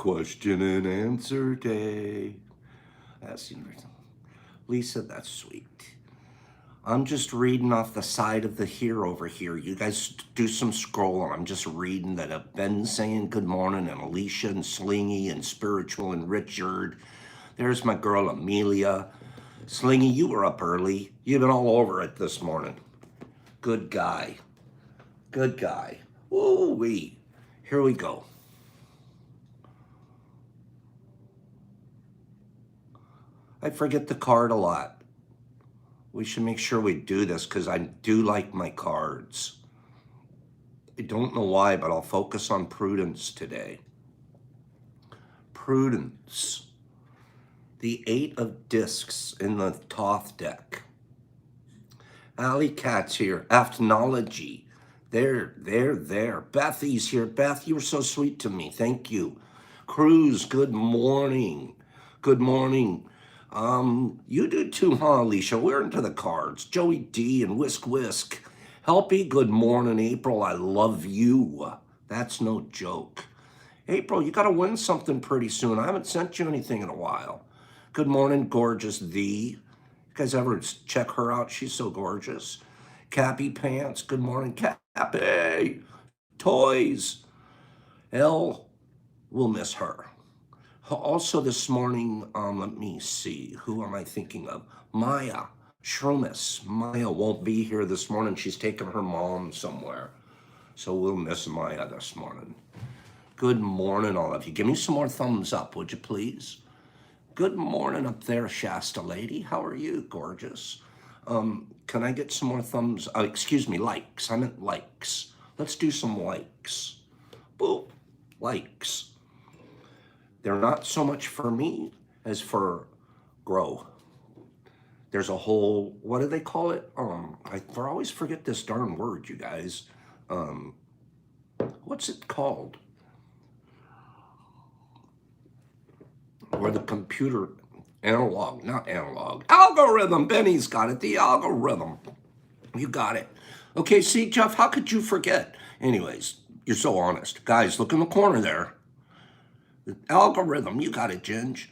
Question and answer day. That's Lisa, that's sweet. I'm just reading off the side of the here over here. You guys do some scrolling. I'm just reading that I've been saying good morning, and Alicia and Slingy and Spiritual and Richard. There's my girl Amelia. Slingy, you were up early. You've been all over it this morning. Good guy. Good guy. Ooh-wee. Here we go. I forget the card a lot. We should make sure we do this because I do like my cards. I don't know why, but I'll focus on prudence today. Prudence. The 8 of discs in the Thoth deck. Alley Cat's here. Ethnology. There. Bethy's here. Beth, you were so sweet to me. Thank you. Cruz, good morning. Good morning. You do too, huh, Alicia? We're into the cards. Joey D and Whisk. Helpy, good morning, April. I love you. That's no joke. April, you got to win something pretty soon. I haven't sent you anything in a while. Good morning, gorgeous thee. You guys ever check her out? She's so gorgeous. Cappy Pants, good morning, Cappy. Toys. Elle, we'll miss her. Also this morning, let me see, who am I thinking of? Maya Shroomis. Maya won't be here this morning. She's taking her mom somewhere. So we'll miss Maya this morning. Good morning, all of you. Give me some more thumbs up, would you please? Good morning up there, Shasta lady. How are you, gorgeous? Can I get some more thumbs? Excuse me, likes. I meant likes. Let's do some likes. Boop, likes. They're not so much for me as for grow. There's a whole, what do they call it? I always forget this darn word, you guys. What's it called? Where the computer, not analog. Algorithm, Benny's got it, the algorithm. You got it. Okay, see, Jeff, how could you forget? Anyways, you're so honest. Guys, look in the corner there. Algorithm, you got it, Ginge.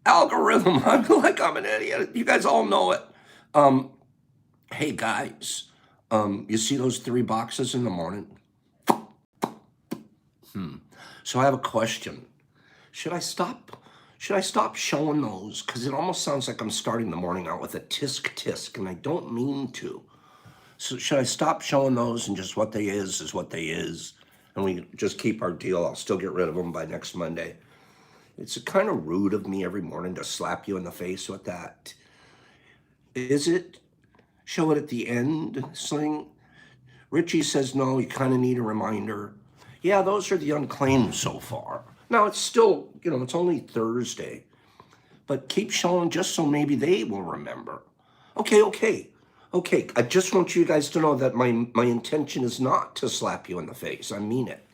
Algorithm, I'm like I'm an idiot. You guys all know it. Hey guys, you see those 3 boxes in the morning? So I have a question. Should I stop showing those? Because it almost sounds like I'm starting the morning out with a tisk, and I don't mean to. So should I stop showing those and just what they is what they is? And we just keep our deal. I'll still get rid of them by next Monday. It's kind of rude of me every morning to slap you in the face with that. Is it? Show it at the end, Sling? Richie says, no, you kind of need a reminder. Yeah, those are the unclaimed so far. Now, it's still, it's only Thursday. But keep showing just so maybe they will remember. Okay. I just want you guys to know that my intention is not to slap you in the face. I mean it.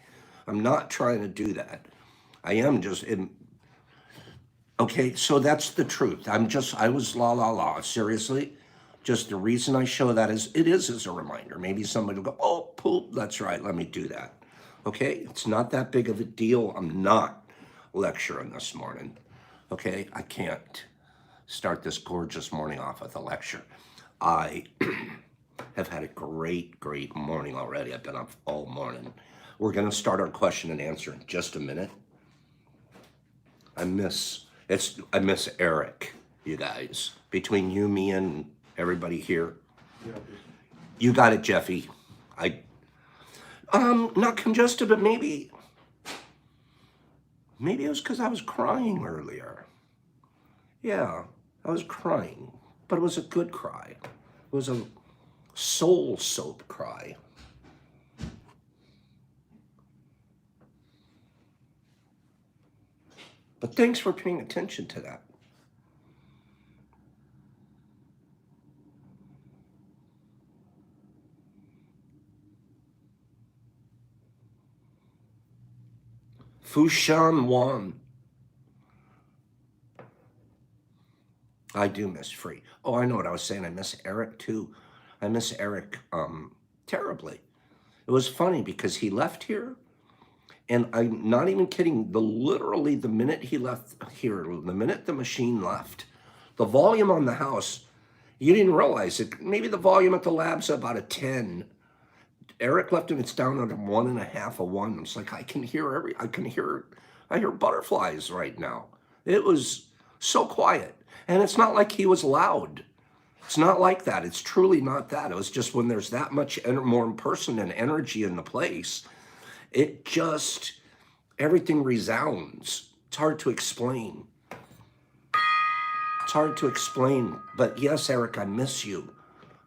I'm not trying to do that. I am just... Okay, so that's the truth. I was la. Seriously, just the reason I show that is, it is as a reminder. Maybe somebody will go, oh, poop, that's right, let me do that. Okay, it's not that big of a deal. I'm not lecturing this morning. Okay, I can't start this gorgeous morning off with a lecture. I have had a great morning already. I've been up all morning. We're going to start our question and answer in just a minute. I miss Eric, you guys. Between you, me, and everybody here. Yeah. You got it, Jeffy. Not congested, but maybe it was because I was crying earlier. Yeah, I was crying, but it was a good cry. It was a soul soap cry. But thanks for paying attention to that. Fushan Wan. I do miss Free. Oh, I know what I was saying. I miss Eric too. I miss Eric terribly. It was funny because he left here And I'm not even kidding. Literally the minute he left here, the minute the machine left, the volume on the house, you didn't realize it. Maybe the volume at the lab's about a 10. Eric left and it's down at a 1.5, a 1. It's like I hear butterflies right now. It was so quiet. And it's not like he was loud. It's not like that. It's truly not that. It was just when there's that much more person and energy in the place, it just, everything resounds. It's hard to explain. It's hard to explain. But yes, Eric, I miss you.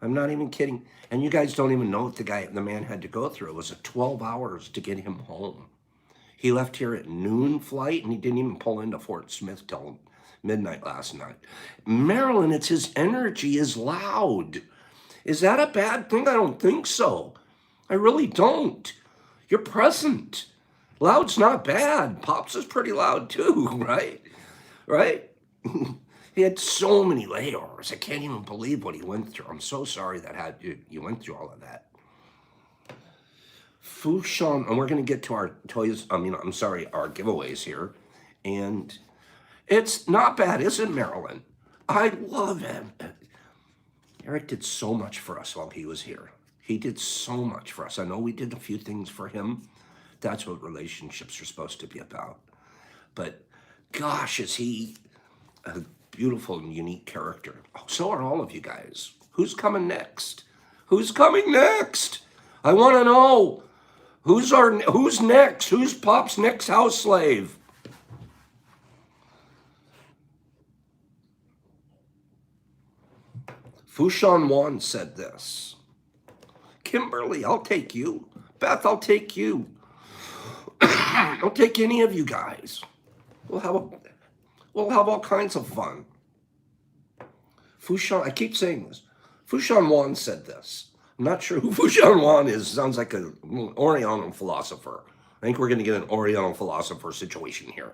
I'm not even kidding. And you guys don't even know what the man had to go through. It was 12 hours to get him home. He left here at noon flight, and he didn't even pull into Fort Smith till midnight last night. Marilyn, it's his energy is loud. Is that a bad thing? I don't think so. I really don't. You're present. Loud's not bad. Pops is pretty loud too, right? Right? He had so many layers. I can't even believe what he went through. I'm so sorry that you went through all of that. Fushan, and we're going to get to our toys, our giveaways here. And it's not bad, is it, Marilyn? I love him. Eric did so much for us while he was here. He did so much for us. I know we did a few things for him. That's what relationships are supposed to be about. But gosh, is he a beautiful and unique character. So are all of you guys. Who's coming next? Who's coming next? I want to know. Who's next? Who's Pop's next house slave? Fushan Wan said this. Kimberly, I'll take you. Beth, I'll take you. I'll take any of you guys. We'll have all kinds of fun. Fushan, I keep saying this. Fushan Wan said this. I'm not sure who Fushan Wan is. Sounds like an Oriental philosopher. I think we're going to get an Oriental philosopher situation here.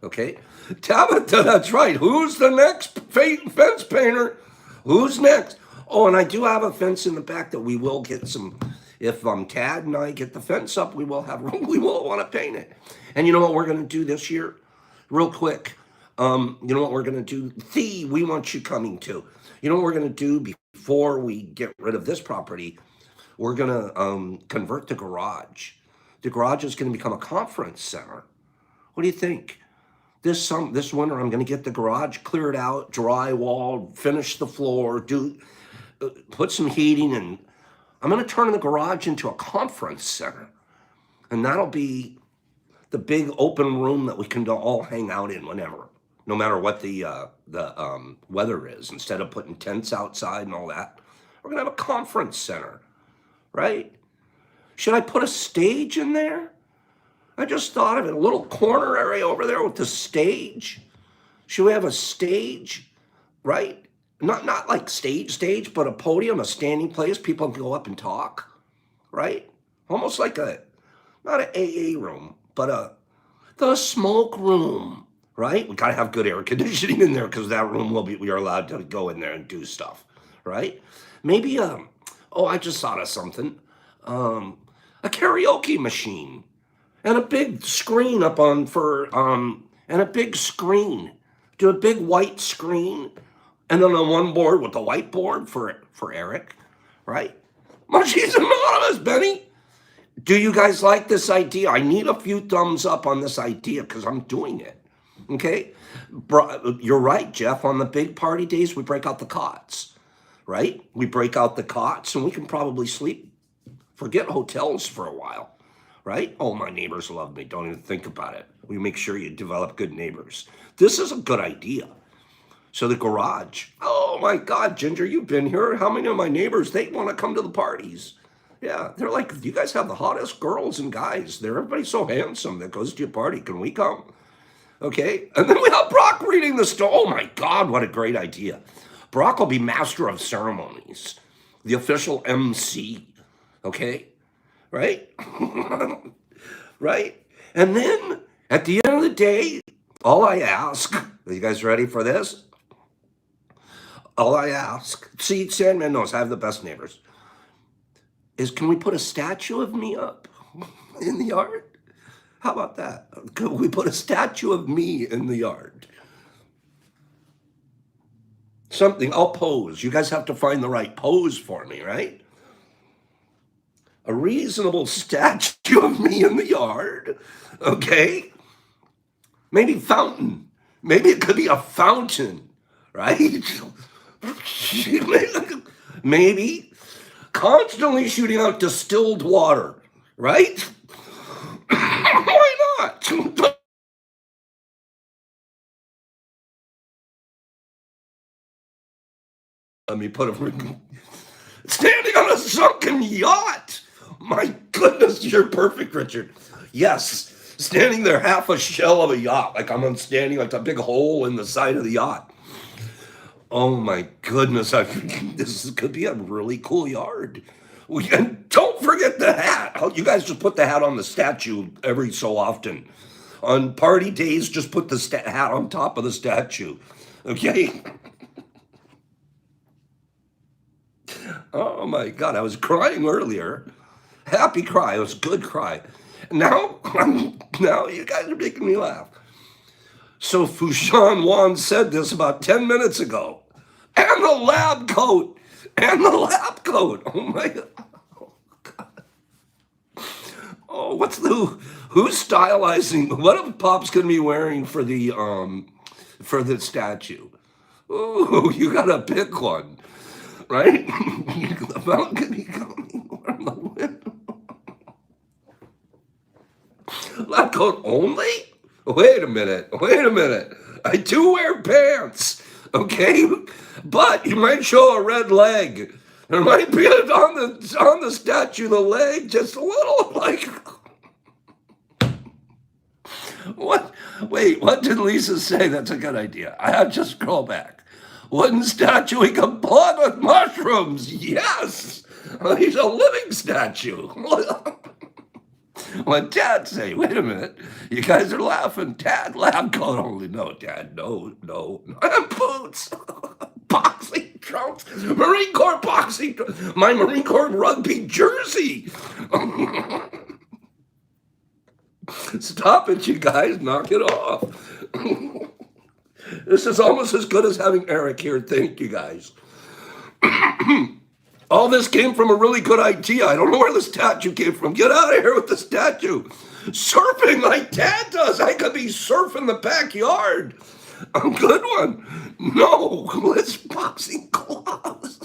Okay? Tabitha, that's right. Who's the next fence painter? Who's next? Oh, and I do have a fence in the back that we will get some. If Tad and I get the fence up, we will want to paint it. And you know what we're going to do this year? Real quick. You know what we're going to do? We want you coming too. You know what we're going to do before we get rid of this property? We're going to convert the garage. The garage is going to become a conference center. What do you think? This winter, I'm going to get the garage cleared out, drywall, finish the floor, put some heating, and I'm going to turn the garage into a conference center. And that'll be the big open room that we can all hang out in whenever, no matter what the weather is. Instead of putting tents outside and all that, we're going to have a conference center, right? Should I put a stage in there? I just thought of it, a little corner area over there with the stage. Should we have a stage, right? Not like stage, but a podium, a standing place. People can go up and talk, right? Almost like not an AA room, but the smoke room, right? We gotta have good air conditioning in there because that room we are allowed to go in there and do stuff, right? Maybe I just thought of something. A karaoke machine. And a big screen and a big screen. Do a big white screen, and then on one board with the whiteboard for Eric, right? She's anonymous, Benny. Do you guys like this idea? I need a few thumbs up on this idea because I'm doing it. Okay? You're right, Jeff. On the big party days, we break out the cots, right? We break out the cots, and we can probably sleep. Forget hotels for a while. Right? Oh, my neighbors love me. Don't even think about it. We make sure you develop good neighbors. This is a good idea. So the garage. Oh my God, Ginger, you've been here. How many of my neighbors, they want to come to the parties? Yeah, they're like, you guys have the hottest girls and guys. Everybody's so handsome that goes to your party. Can we come? Okay. And then we have Brock reading the story. Oh my God, what a great idea. Brock will be master of ceremonies, the official MC. Okay. Right? Right? And then at the end of the day, all I ask, are you guys ready for this? All I ask, see, Sandman knows I have the best neighbors, is can we put a statue of me up in the yard? How about that? Could we put a statue of me in the yard? Something, I'll pose. You guys have to find the right pose for me, right? A reasonable statue of me in the yard, okay? Maybe fountain. Maybe it could be a fountain, right? Maybe constantly shooting out distilled water, right? Why not? Let me put him standing on a sunken yacht. My goodness, you're perfect, Richard. Yes, standing there half a shell of a yacht, like I'm standing like a big hole in the side of the yacht. Oh my goodness, this could be a really cool yard. And don't forget the hat. You guys just put the hat on the statue every so often. On party days, just put the hat on top of the statue. Okay? Oh my God, I was crying earlier. Happy cry. It was a good cry. Now, now you guys are making me laugh. So Fushan Wan said this about 10 minutes ago. And the lab coat. And the lab coat. Oh my God. Oh, who's stylizing? What if Pop's gonna be wearing for the statue? Oh, you gotta pick one, right? The balcony coming from the window. Lab coat only? Wait a minute. I do wear pants, okay? But you might show a red leg. There might be on the statue, the leg, just a little like. What? Wait, what did Lisa say? That's a good idea. I have to scroll back. Wooden statue we can plug with mushrooms. Yes! He's a living statue. What Dad say? Wait a minute. You guys are laughing. Dad, lab coat only. No, Dad, no. And boots. Boxing trunks. Marine Corps boxing trunks. My Marine Corps rugby jersey. Stop it, you guys. Knock it off. This is almost as good as having Eric here. Thank you, guys. All this came from a really good idea. I don't know where the statue came from. Get out of here with the statue. Surfing like Dad does. I could be surfing the backyard. A good one. No, let's boxing gloves.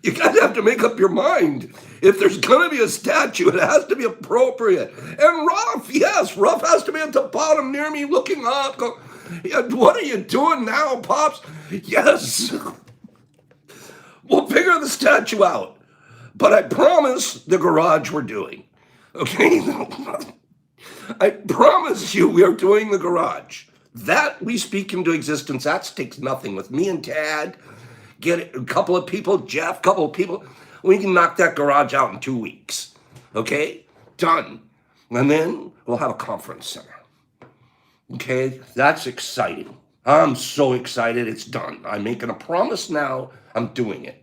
You guys have to make up your mind. If there's going to be a statue, it has to be appropriate. And rough, yes, rough has to be at the bottom near me looking up. Go, yeah, what are you doing now, Pops? Yes. We'll figure the statue out. But I promise the garage we're doing. Okay? I promise you we are doing the garage. That we speak into existence. That takes nothing. With me and Tad, get a couple of people, Jeff, a couple of people, we can knock that garage out in 2 weeks. Okay? Done. And then we'll have a conference center. Okay? That's exciting. I'm so excited it's done. I'm making a promise now. I'm doing it.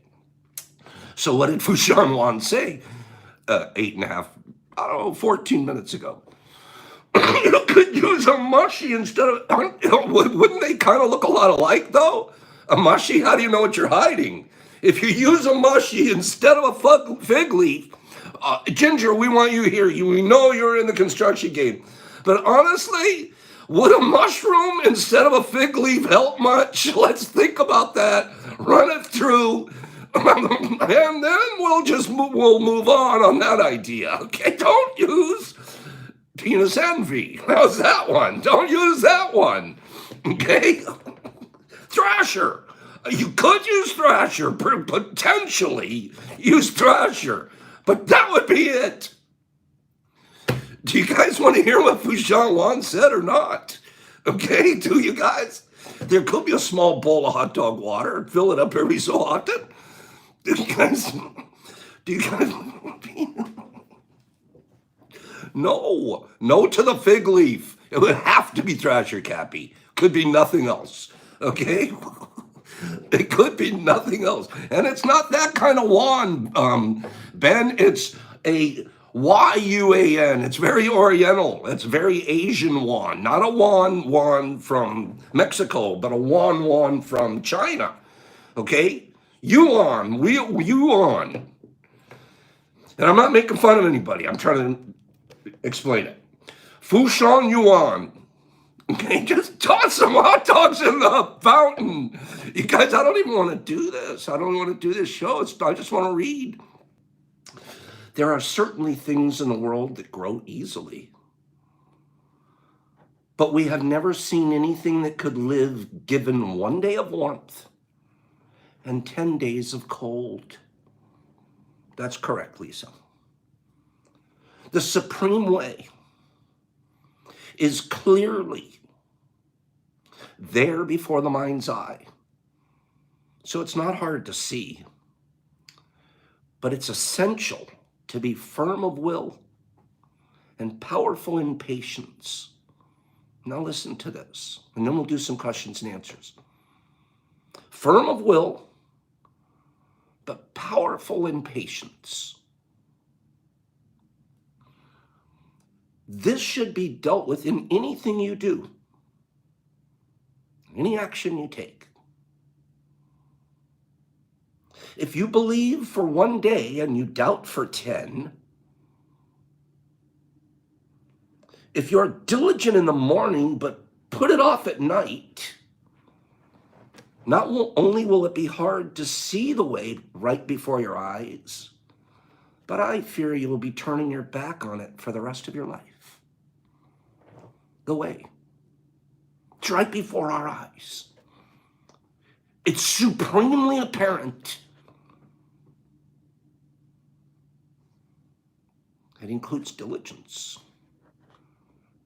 So what did Fushan Wan say 14 minutes ago? You could use a mushy instead of, wouldn't they kind of look a lot alike though? A mushy, how do you know what you're hiding? If you use a mushy instead of a fig leaf, Ginger, we want you here. We know you're in the construction game. But honestly, would a mushroom instead of a fig leaf help much? Let's think about that. Run it through. And then we'll move on that idea. Okay, don't use penis envy. How's that one? Don't use that one. Okay? Thrasher. You could use Thrasher, potentially use Thrasher, but that would be it. Do you guys want to hear what Fushan Wan said or not? Okay, do you guys? There could be a small bowl of hot dog water, fill it up every so often. Do you guys No to the fig leaf. It would have to be Thrasher, Cappy. Could be nothing else. Okay? It could be nothing else. And it's not that kind of wand, Ben. It's a Yuan. It's very oriental. It's very Asian yuan. Not a yuan from Mexico, but a yuan from China. Okay? Yuan. And I'm not making fun of anybody. I'm trying to explain it. Fushan Yuan. Okay, just toss some hot dogs in the fountain. You guys, I don't even want to do this. I don't want to do this show. I just want to read. There are certainly things in the world that grow easily. But we have never seen anything that could live given 1 day of warmth and 10 days of cold. That's correct, Lisa. The supreme way is clearly there before the mind's eye. So it's not hard to see, but it's essential to be firm of will and powerful in patience. Now listen to this, and then we'll do some questions and answers. Firm of will, but powerful in patience. This should be dealt with in anything you do, any action you take. If you believe for 1 day and you doubt for 10, if you're diligent in the morning but put it off at night, not only will it be hard to see the way right before your eyes, but I fear you will be turning your back on it for the rest of your life. The way. It's right before our eyes. It's supremely apparent. It includes diligence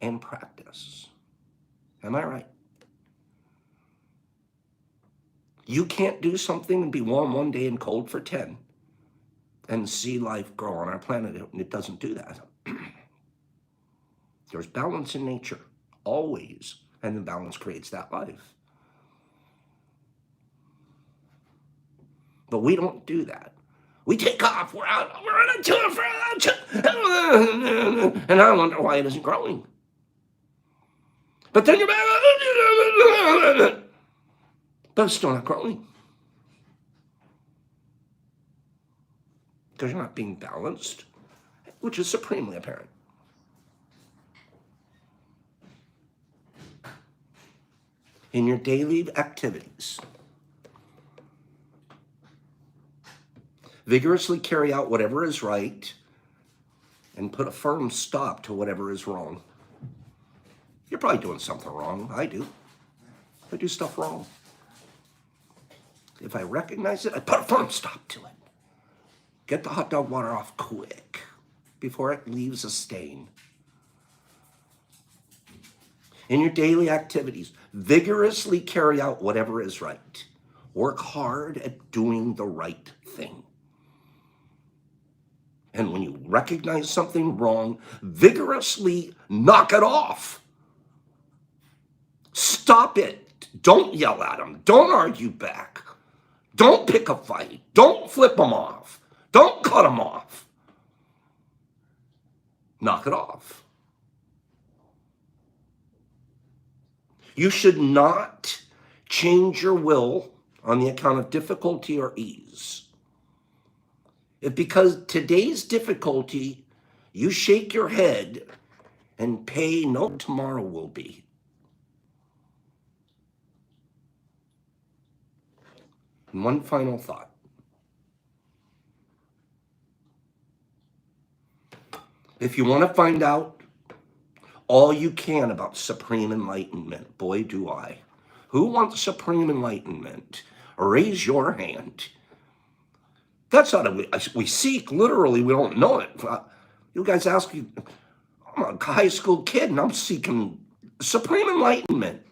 and practice. Am I right? You can't do something and be warm 1 day and cold for 10 and see life grow on our planet. It doesn't do that. There's balance in nature, always, and the balance creates that life. But we don't do that. We take off, we're on a tour for and I wonder why it isn't growing. But then you're back, but it's still not growing. Because you're not being balanced, which is supremely apparent. In your daily activities, vigorously carry out whatever is right and put a firm stop to whatever is wrong. You're probably doing something wrong. I do. I do stuff wrong. If I recognize it, I put a firm stop to it. Get the hot dog water off quick before it leaves a stain. In your daily activities, vigorously carry out whatever is right. Work hard at doing the right thing. And when you recognize something wrong, vigorously knock it off. Stop it. Don't yell at them. Don't argue back. Don't pick a fight. Don't flip them off. Don't cut them off. Knock it off. You should not change your will on the account of difficulty or ease. If because today's difficulty, you shake your head and pay no tomorrow will be. And one final thought. If you want to find out all you can about supreme enlightenment, boy, do I. Who wants supreme enlightenment? Raise your hand. That's not we seek, literally, we don't know it. You guys ask me, I'm a high school kid and I'm seeking supreme enlightenment.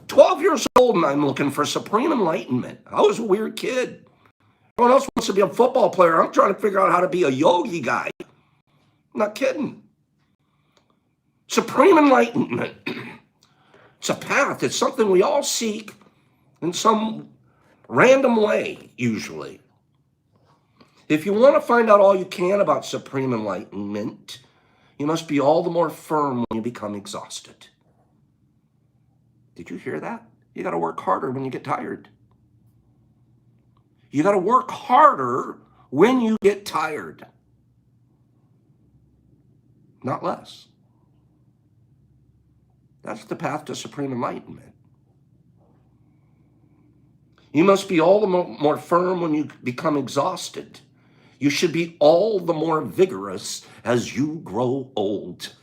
12 years old and I'm looking for supreme enlightenment. I was a weird kid. Everyone else wants to be a football player. I'm trying to figure out how to be a yogi guy. I'm not kidding. Supreme enlightenment. It's a path. It's something we all seek in some random way, usually. If you want to find out all you can about supreme enlightenment, you must be all the more firm when you become exhausted. Did you hear that? You got to work harder when you get tired. You got to work harder when you get tired. Not less. That's the path to supreme enlightenment. You must be all the more firm when you become exhausted. You should be all the more vigorous as you grow old.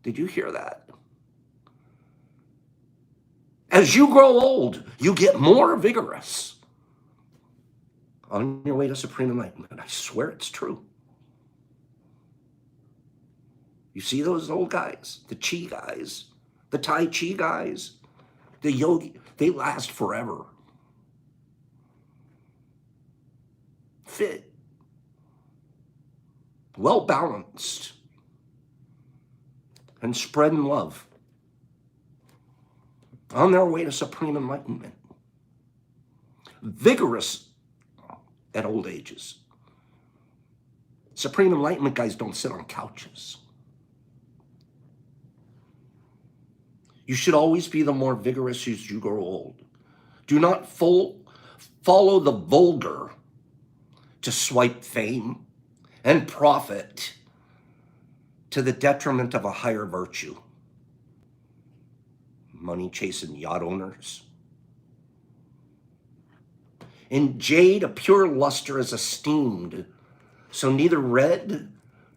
Did you hear that? As you grow old, you get more vigorous on your way to supreme enlightenment. I swear it's true. You see those old guys, the Chi guys, the Tai Chi guys, the Yogi, they last forever. Fit, well balanced, and spreading love on their way to supreme enlightenment. Vigorous at old ages. Supreme enlightenment guys don't sit on couches. You should always be the more vigorous as you grow old. Do not follow the vulgar to swipe fame and profit to the detriment of a higher virtue. Money chasing yacht owners. In jade, a pure luster is esteemed, so neither red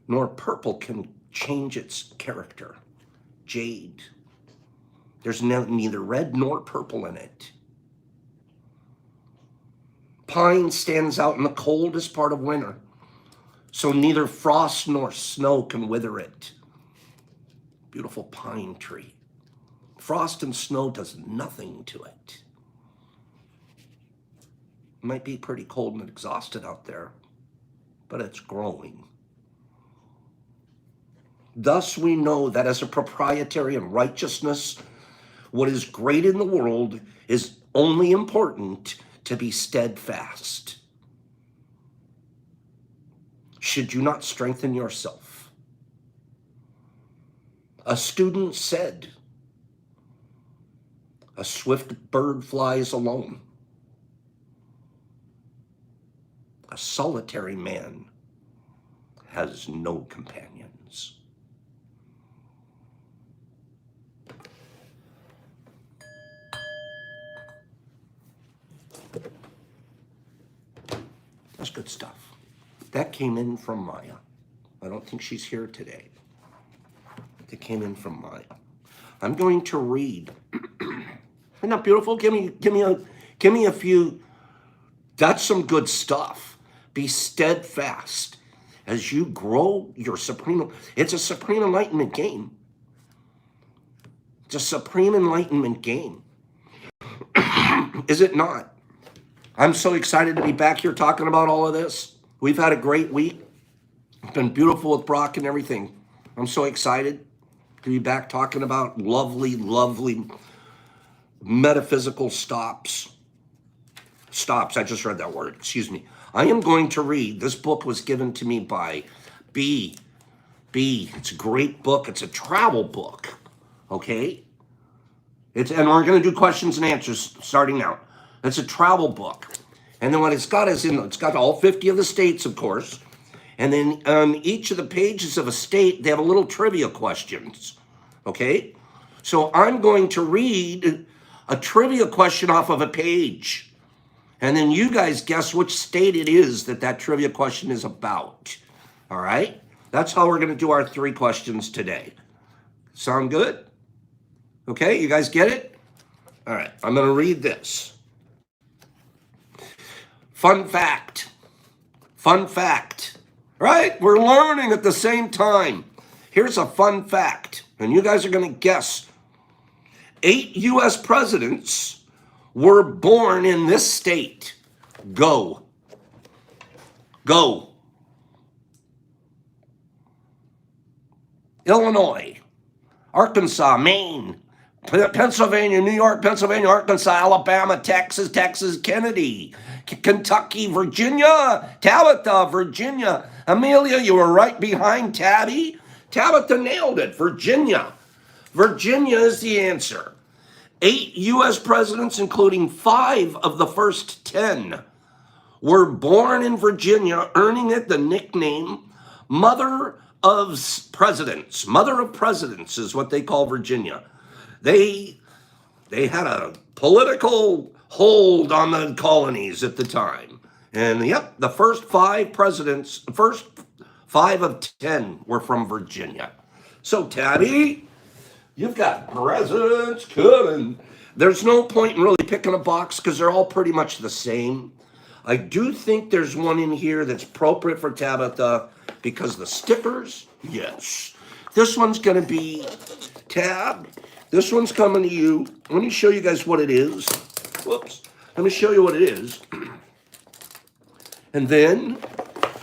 nor purple can change its character. Jade. There's neither red nor purple in it. Pine stands out in the coldest part of winter, so neither frost nor snow can wither it. Beautiful pine tree. Frost and snow does nothing to it. It might be pretty cold and exhausted out there, but it's growing. Thus we know that as a proprietary in righteousness, what is great in the world is only important to be steadfast. Should you not strengthen yourself? A student said, a swift bird flies alone. A solitary man has no companions. That's good stuff. That came in from Maya. I don't think she's here today. It came in from Maya. I'm going to read. Isn't that beautiful? Give me a few. That's some good stuff. Be steadfast as you grow your supreme. It's a supreme enlightenment game. It's a supreme enlightenment game. Is it not? I'm so excited to be back here talking about all of this. We've had a great week. It's been beautiful with Brock and everything. I'm so excited to be back talking about lovely, lovely metaphysical stops. Stops, I just read that word, excuse me. I am going to read, this book was given to me by B. It's a great book. It's a travel book, okay? And we're going to do questions and answers starting now. It's a travel book. And then what it's got is, it's got all 50 of the states, of course. And then on each of the pages of a state, they have a little trivia questions, okay? So I'm going to read a trivia question off of a page. And then you guys guess which state it is that trivia question is about, all right? That's how we're going to do our 3 questions today. Sound good? Okay, you guys get it? All right, I'm going to read this. Fun fact, right? We're learning at the same time. Here's a fun fact, and you guys are going to guess. 8 U.S. presidents were born in this state. Go. Illinois, Arkansas, Maine, Pennsylvania, New York, Pennsylvania, Arkansas, Alabama, Texas, Kennedy, Kentucky, Virginia. Tabitha, Virginia. Amelia, you were right behind Tabby. Tabitha nailed it. Virginia. Virginia is the answer. 8 U.S. presidents, including 5 of the first 10, were born in Virginia, earning it the nickname Mother of Presidents. Mother of Presidents is what they call Virginia. They had a political hold on the colonies at the time. And yep, the first 5 presidents, the first 5 of 10 were from Virginia. So Tabby, you've got presidents coming. There's no point in really picking a box because they're all pretty much the same. I do think there's one in here that's appropriate for Tabitha because the stickers, yes. This one's going to be Tab. This one's coming to you. Let me show you guys what it is. Whoops. Let me show you what it is. And then,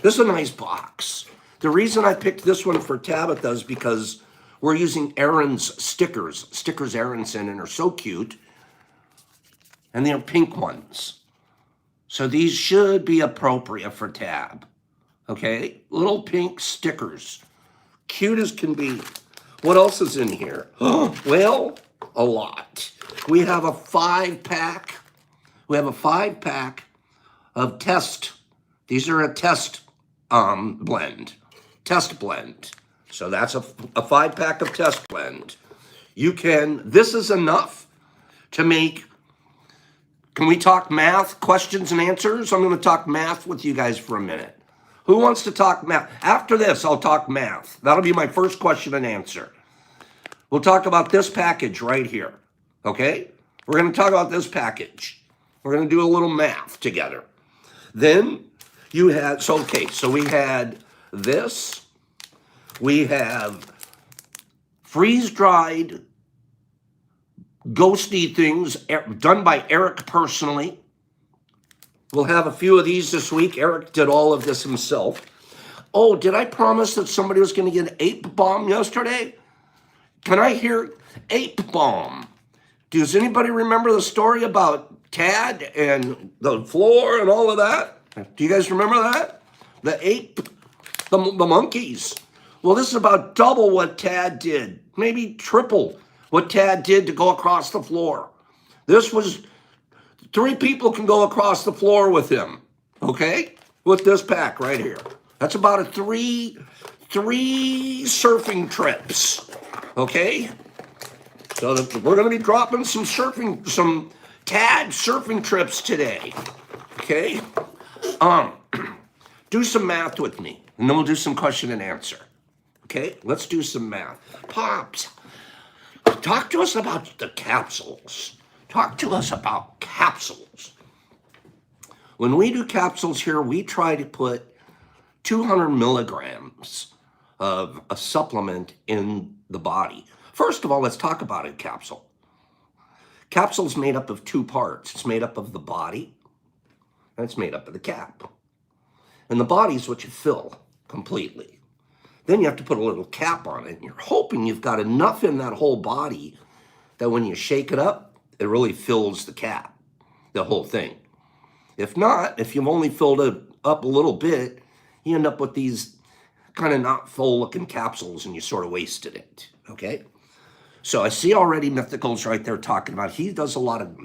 this is a nice box. The reason I picked this one for Tabitha is because we're using Erin's stickers. Stickers Erin sent in are so cute. And they're pink ones. So these should be appropriate for Tab. Okay? Little pink stickers. Cute as can be. What else is in here? Well, a lot. We have a 5-pack. We have a 5-pack of test. These are a test blend. Test blend. So that's a 5-pack of test blend. You can, this is enough to make, can we talk math, questions and answers? I'm going to talk math with you guys for a minute. Who wants to talk math? After this, I'll talk math. That'll be my first question and answer. We'll talk about this package right here, okay? We're going to talk about this package. We're going to do a little math together. Then you had, so we had this. We have freeze-dried, ghosty things done by Eric personally. We'll have a few of these this week. Eric did all of this himself. Oh, did I promise that somebody was going to get an ape bomb yesterday? Can I hear ape bomb? Does anybody remember the story about Tad and the floor and all of that? Do you guys remember that? The ape, the monkeys. Well, this is about double what Tad did, maybe triple what Tad did to go across the floor. This was 3 people can go across the floor with him, okay? With this pack right here. That's about a three surfing trips, okay? So we're going to be dropping some Tad surfing trips today, okay? Do some math with me, and then we'll do some question and answer, okay? Let's do some math. Pops, talk to us about the capsules. Talk to us about capsules. When we do capsules here, we try to put 200 milligrams of a supplement in the body. First of all, let's talk about a capsule. Capsule's made up of 2 parts. It's made up of the body, and it's made up of the cap. And the body is what you fill completely. Then you have to put a little cap on it, and you're hoping you've got enough in that whole body that when you shake it up, it really fills the cap, the whole thing. If not, if you've only filled it up a little bit, you end up with these kind of not full looking capsules and you sort of wasted it, okay? So I see already Mythical's right there talking about, he does a lot of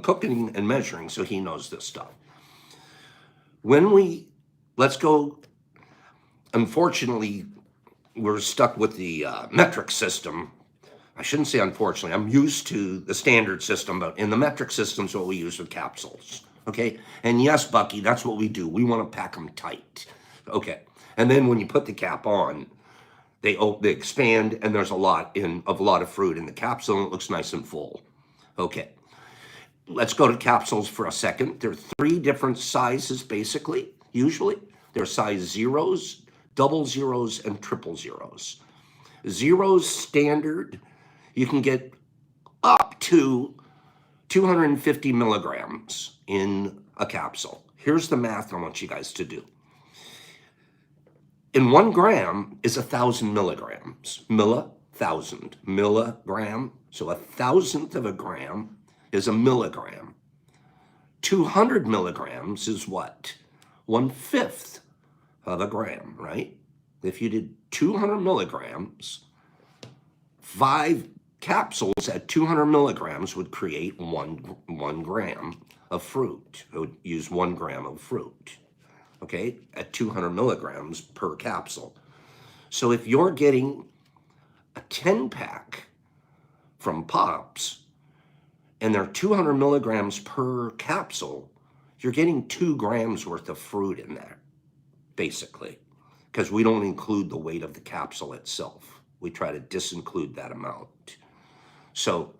cooking and measuring, so he knows this stuff. Let's go, unfortunately, we're stuck with the metric system. I shouldn't say unfortunately, I'm used to the standard system, but in the metric system is what we use with capsules, okay? And yes, Bucky, that's what we do. We want to pack them tight, okay? And then when you put the cap on, they expand, and there's a lot of fruit in the capsule, and it looks nice and full, okay? Let's go to capsules for a second. There are 3 different sizes, basically, usually. There are size 0s, double 0s, and triple 0s. 0s standard, you can get up to 250 milligrams in a capsule. Here's the math I want you guys to do. In 1 gram is 1,000 milligrams. 1,000 milligram. So 1,000th of a gram is a milligram. 200 milligrams is what? 1/5 of a gram, right? If you did 200 milligrams, 5 capsules at 200 milligrams would create one gram of fruit. It would use 1 gram of fruit, okay, at 200 milligrams per capsule. So if you're getting a 10-pack from Pops and they're 200 milligrams per capsule, you're getting 2 grams worth of fruit in there, basically, because we don't include the weight of the capsule itself. We try to disinclude that amount. So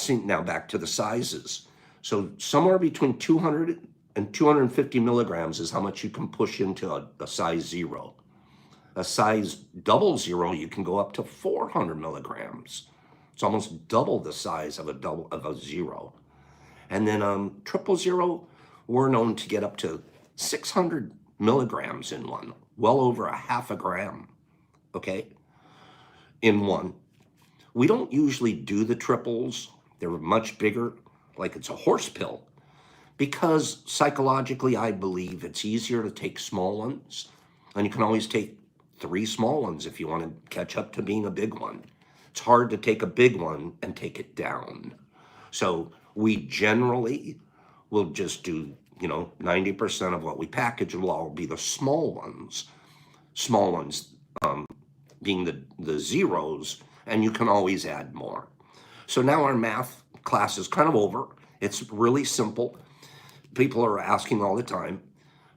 now back to the sizes. So somewhere between 200 and 250 milligrams is how much you can push into a size 0. A size 00, you can go up to 400 milligrams. It's almost double the size of a 0. And then 000, we're known to get up to 600 milligrams in one, well over a half a gram, okay, in one. We don't usually do the triples. They're much bigger, like it's a horse pill, because psychologically, I believe it's easier to take small ones, and you can always take 3 small ones if you want to catch up to being a big one. It's hard to take a big one and take it down. So we generally will just do, 90% of what we package will all be the small ones. Small ones being the zeros, and you can always add more. So now our math class is kind of over. It's really simple. People are asking all the time,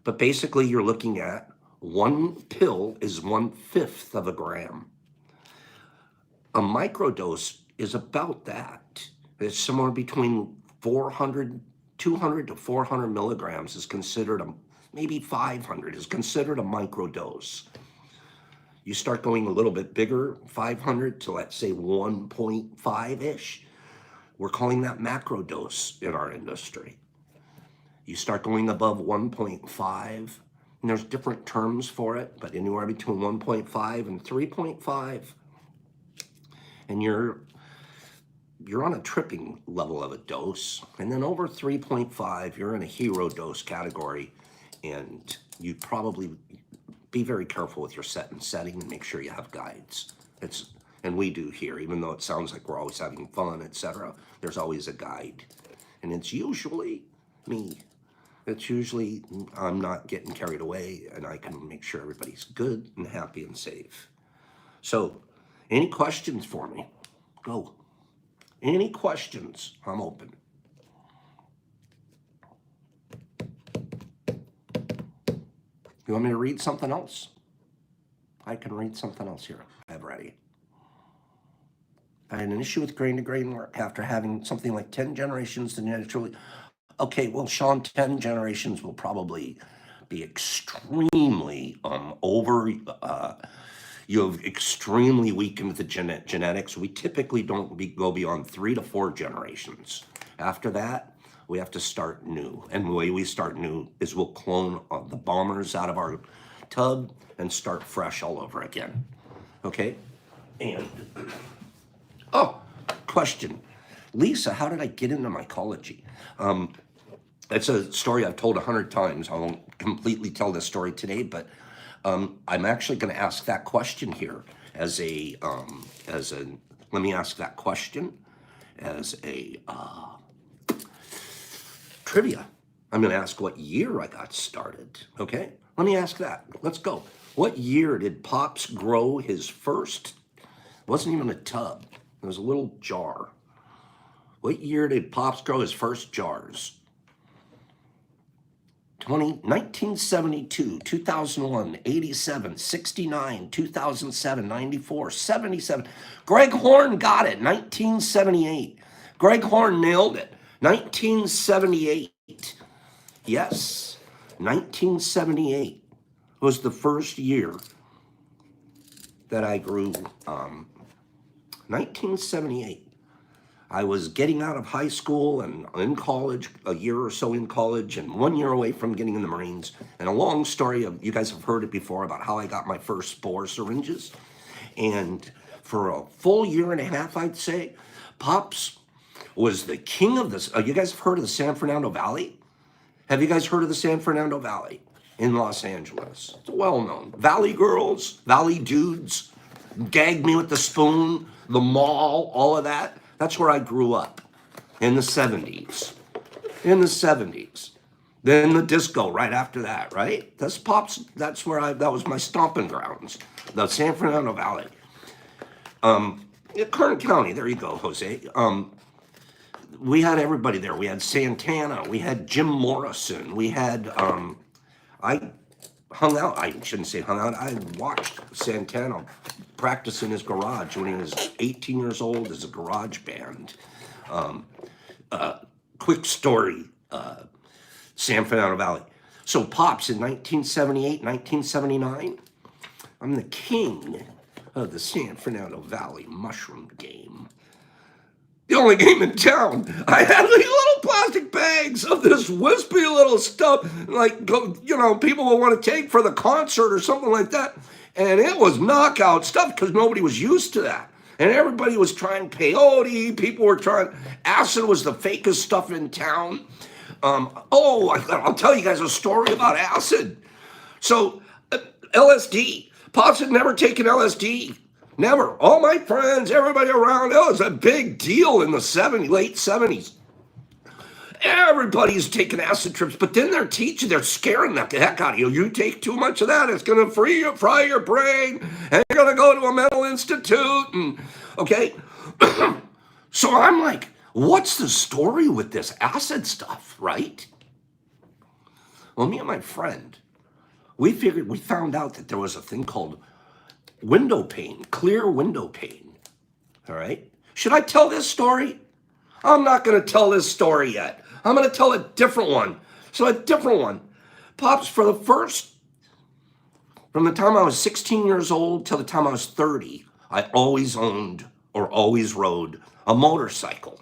but basically you're looking at 1 pill is 1/5 of a gram. A microdose is about that. It's somewhere between 200 to 400 milligrams is considered maybe 500 is considered a microdose. You start going a little bit bigger, 500 to let's say 1.5-ish. We're calling that macrodose in our industry. You start going above 1.5, and there's different terms for it, but anywhere between 1.5 and 3.5, and you're on a tripping level of a dose. And then over 3.5, you're in a hero dose category, and you probably be very careful with your set and setting and make sure you have guides. And we do here, even though it sounds like we're always having fun, etc. There's always a guide, and it's usually me. It's usually I'm not getting carried away, and I can make sure everybody's good and happy and safe. So, any questions for me? Go. Any questions? I'm open. You want me to read something else? I can read something else here. I have ready. I had an issue with grain-to-grain work after having something like 10 generations to naturally. Okay, well, Sean, 10 generations will probably be extremely you have extremely weakened the genetics. We typically don't go beyond 3 to 4 generations. After that, we have to start new. And the way we start new is we'll clone the bombers out of our tub and start fresh all over again. Okay? And, question. Lisa, how did I get into mycology? It's a story I've told 100 times. I won't completely tell this story today, but I'm actually going to ask that question here as a let me ask that question as a trivia. I'm going to ask what year I got started. Okay, let me ask that. Let's go. What year did Pops grow his first? It wasn't even a tub. It was a little jar. What year did Pops grow his first jars? 1972, 2001, 87, 69, 2007, 94, 77. Greg Horn got it, 1978. Greg Horn nailed it, 1978. Yes, 1978 was the first year that I grew, 1978. I was getting out of high school and in college, a year or so in college, and 1 year away from getting in the Marines. And a long story you guys have heard it before about how I got my first Spore syringes. And for a full year and a half, I'd say, Pops was the king of this. You guys have heard of the San Fernando Valley? Have you guys heard of the San Fernando Valley in Los Angeles? It's well known. Valley girls, valley dudes, gag me with the spoon, the mall, all of that. That's where I grew up in the 70s. In the 70s. Then the disco right after that, right? That's Pops, that was my stomping grounds, the San Fernando Valley. Kern County, there you go, Jose. We had everybody there. We had Santana, we had Jim Morrison, we had, I hung out, I shouldn't say hung out, I watched Santana practice in his garage when he was 18 years old as a garage band. Quick story, San Fernando Valley. So Pops, in 1978, 1979, I'm the king of the San Fernando Valley mushroom game. The only game in town. I had these little plastic bags of this wispy little stuff, like, people will want to take for the concert or something like that. And it was knockout stuff because nobody was used to that. And everybody was trying peyote. People were trying, acid was the fakest stuff in town. I'll tell you guys a story about acid. So, LSD. Pops had never taken LSD. Never. All my friends, everybody around, it was a big deal in the late 70s. Everybody's taking acid trips, but then they're scaring the heck out of you. You take too much of that, it's going to fry your brain, and you're going to go to a mental institute, and okay? So I'm like, what's the story with this acid stuff, right? Well, me and my friend, we found out that there was a thing called window pane, clear window pane, all right? Should I tell this story? I'm not going to tell this story yet. I'm going to tell a different one. So a different one. Pops, from the time I was 16 years old till the time I was 30, I always owned or always rode a motorcycle.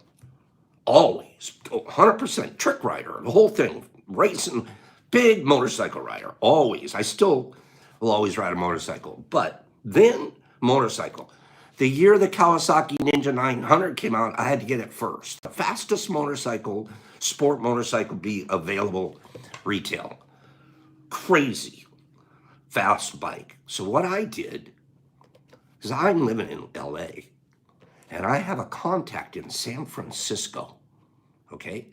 Always. 100%. Trick rider, the whole thing. Racing, big motorcycle rider. Always. I still will always ride a motorcycle. But then, motorcycle. The year the Kawasaki Ninja 900 came out, I had to get it first. The fastest motorcycle, sport motorcycle, be available retail. Crazy fast bike. So what I did is I'm living in LA and I have a contact in San Francisco. Okay?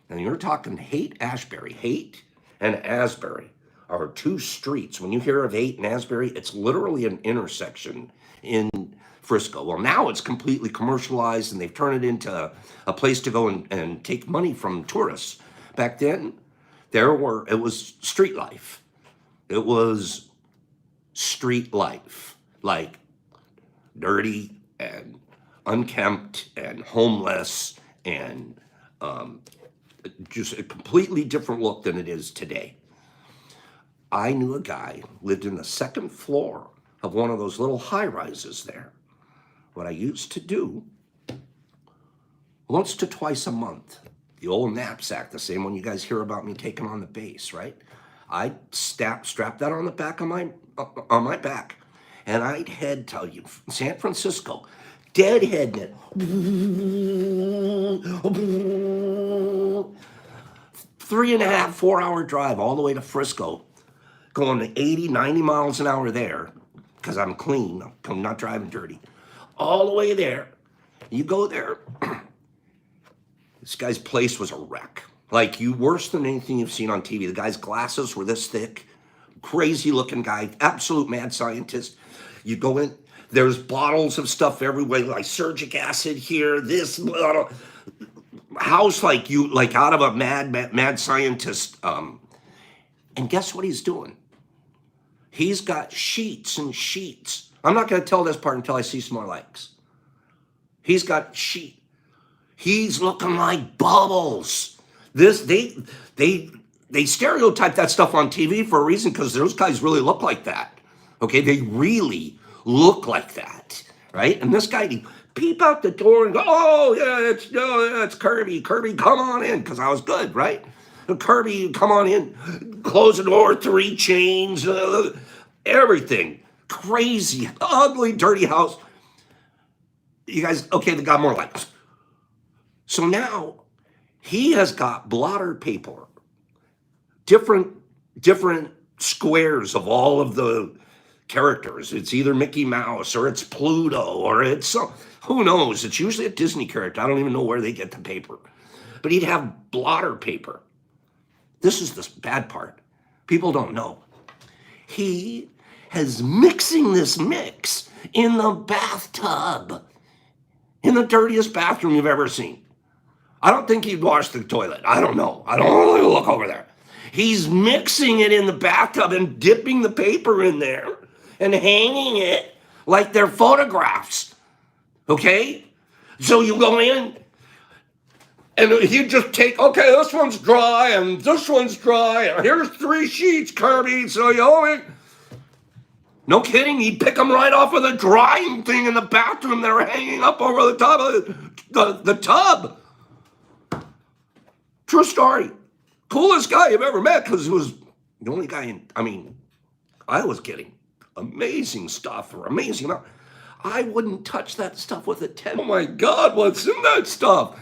And you're talking Haight-Ashbury. Haight and Asbury are two streets. When you hear of Haight and Asbury, it's literally an intersection in Frisco. Well, now it's completely commercialized and they've turned it into a place to go and take money from tourists. Back then, it was street life. It was street life, like dirty and unkempt and homeless and just a completely different look than it is today. I knew a guy lived in the second floor of one of those little high-rises there. What I used to do, once to twice a month, the old knapsack, the same one you guys hear about me taking on the base, right? I'd strap that on the back of on my back, and I'd head to San Francisco, deadheading it. 3.5, 4-hour drive all the way to Frisco, going to 80, 90 miles an hour there, because I'm clean, I'm not driving dirty. All the way there. You go there. This guy's place was a wreck. Like, worse than anything you've seen on TV. The guy's glasses were this thick. Crazy looking guy. Absolute mad scientist. You go in. There's bottles of stuff everywhere. Lysergic acid here. This bottle. House like out of a mad scientist. And guess what he's doing? He's got sheets and sheets. I'm not going to tell this part until I see some more likes. He's got sheet. He's looking like bubbles. They stereotype that stuff on TV for a reason, because those guys really look like that. Okay, they really look like that, right? And this guy, he peep out the door and go, "Oh yeah, it's Kirby. Kirby, come on in," because I was good, right? Kirby, come on in. Close the door. 3 chains. Everything. Crazy, ugly, dirty house. You guys, okay, they got more likes. So now he has got blotter paper different squares of all of the characters. It's either Mickey Mouse or it's Pluto or it's who knows. It's usually a Disney character. I don't even know where they get the paper. But he'd have blotter paper. This is the bad part. People don't know. He has mixing this mix in the bathtub, in the dirtiest bathroom you've ever seen. I don't think he'd wash the toilet. I don't know. I don't really look over there. He's mixing it in the bathtub and dipping the paper in there and hanging it like they're photographs. Okay? So you go in and you just take, okay, this one's dry and this one's dry. And here's 3 sheets, Kirby. So you only... No kidding, he'd pick them right off of the drying thing in the bathroom that were hanging up over the top of the tub. True story. Coolest guy you've ever met, because he was the only guy I was getting amazing stuff or amazing amount. I wouldn't touch that stuff with a 10. Oh my God, what's in that stuff?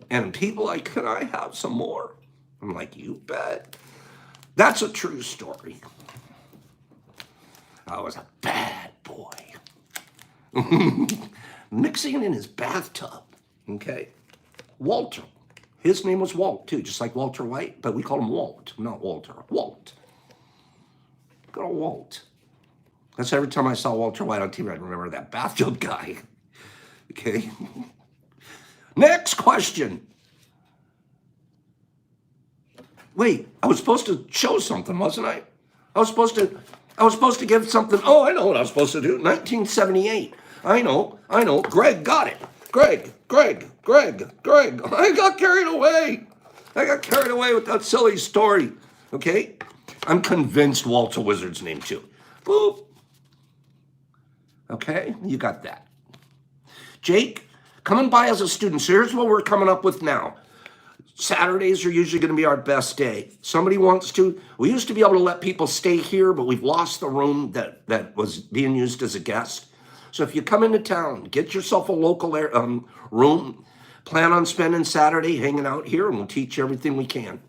And people like, can I have some more? I'm like, you bet. That's a true story. I was a bad boy. Mixing it in his bathtub, okay? Walter. His name was Walt, too, just like Walter White, but we call him Walt, not Walter. Walt. Good old Walt. That's every time I saw Walter White on TV, I'd remember that bathtub guy. Okay? Next question. Wait, I was supposed to show something, wasn't I? I was supposed to give something. Oh, I know what I was supposed to do. 1978. I know. Greg got it. Greg. I got carried away. With that silly story. Okay? I'm convinced Walt's a wizard's name too. Boop. Okay? You got that. Jake, coming by as a student. So here's what we're coming up with now. Saturdays are usually going to be our best day. Somebody wants to. We used to be able to let people stay here, but we've lost the room that was being used as a guest. So if you come into town, get yourself a local room. Plan on spending Saturday hanging out here, and we'll teach you everything we can.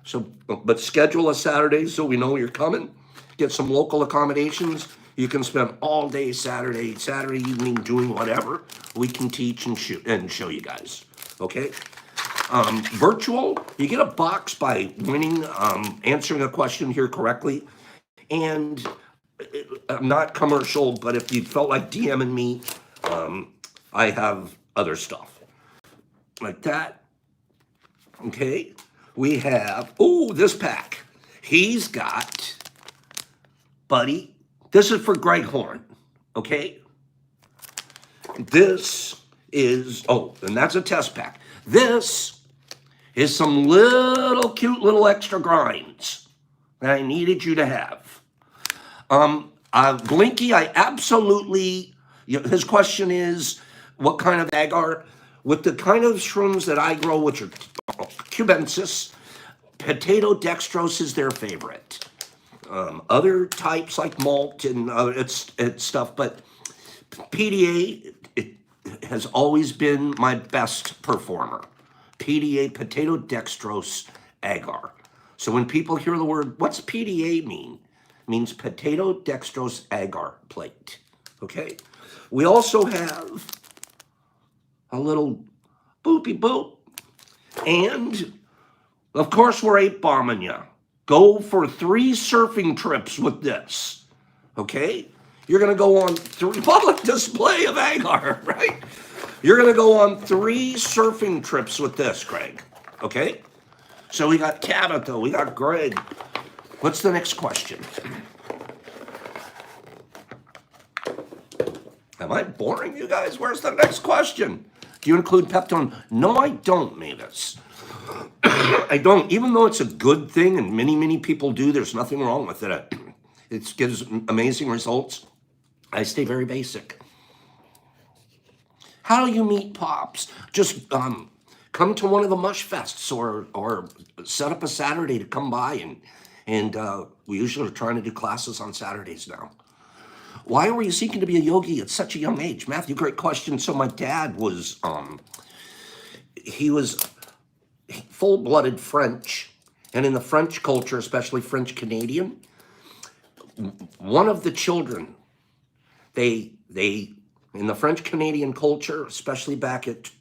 So, but schedule a Saturday so we know you're coming. Get some local accommodations. You can spend all day Saturday evening doing whatever. We can teach and show you guys. Okay? Virtual, you get a box by winning, answering a question here correctly. And I'm not commercial, but if you felt like DMing me, I have other stuff like that. Okay, we have, this pack. He's got, buddy, this is for Greg Horn, okay? This is, and that's a test pack. This is some little cute little extra grinds that I needed you to have. Blinky, I absolutely, his question is, what kind of agar? With the kind of shrooms that I grow, which are cubensis, potato dextrose is their favorite. Other types like malt and it's stuff, but PDA, it has always been my best performer. PDA, potato dextrose agar. So when people hear the word, what's PDA mean? It means potato dextrose agar plate. Okay? We also have a little boopy boop. And of course we're 8-bombing you. Go for 3 surfing trips with this. Okay? You're gonna go on 3 public display of agar, right? You're gonna go on 3 surfing trips with this, Greg. Okay? So we got Tabitha, we got Greg. What's the next question? Am I boring you guys? Where's the next question? Do you include Peptone? No, I don't, Mavis. I don't. Even though it's a good thing and many people do, there's nothing wrong with it. It gives amazing results. I stay very basic. How do you meet Pops? Just come to one of the mush fests or set up a Saturday to come by and we usually are trying to do classes on Saturdays now. Why were you seeking to be a yogi at such a young age? Matthew, great question. So my dad was, he was full-blooded French, And in the French culture, especially French Canadian, one of the children, they in the French Canadian culture, especially back at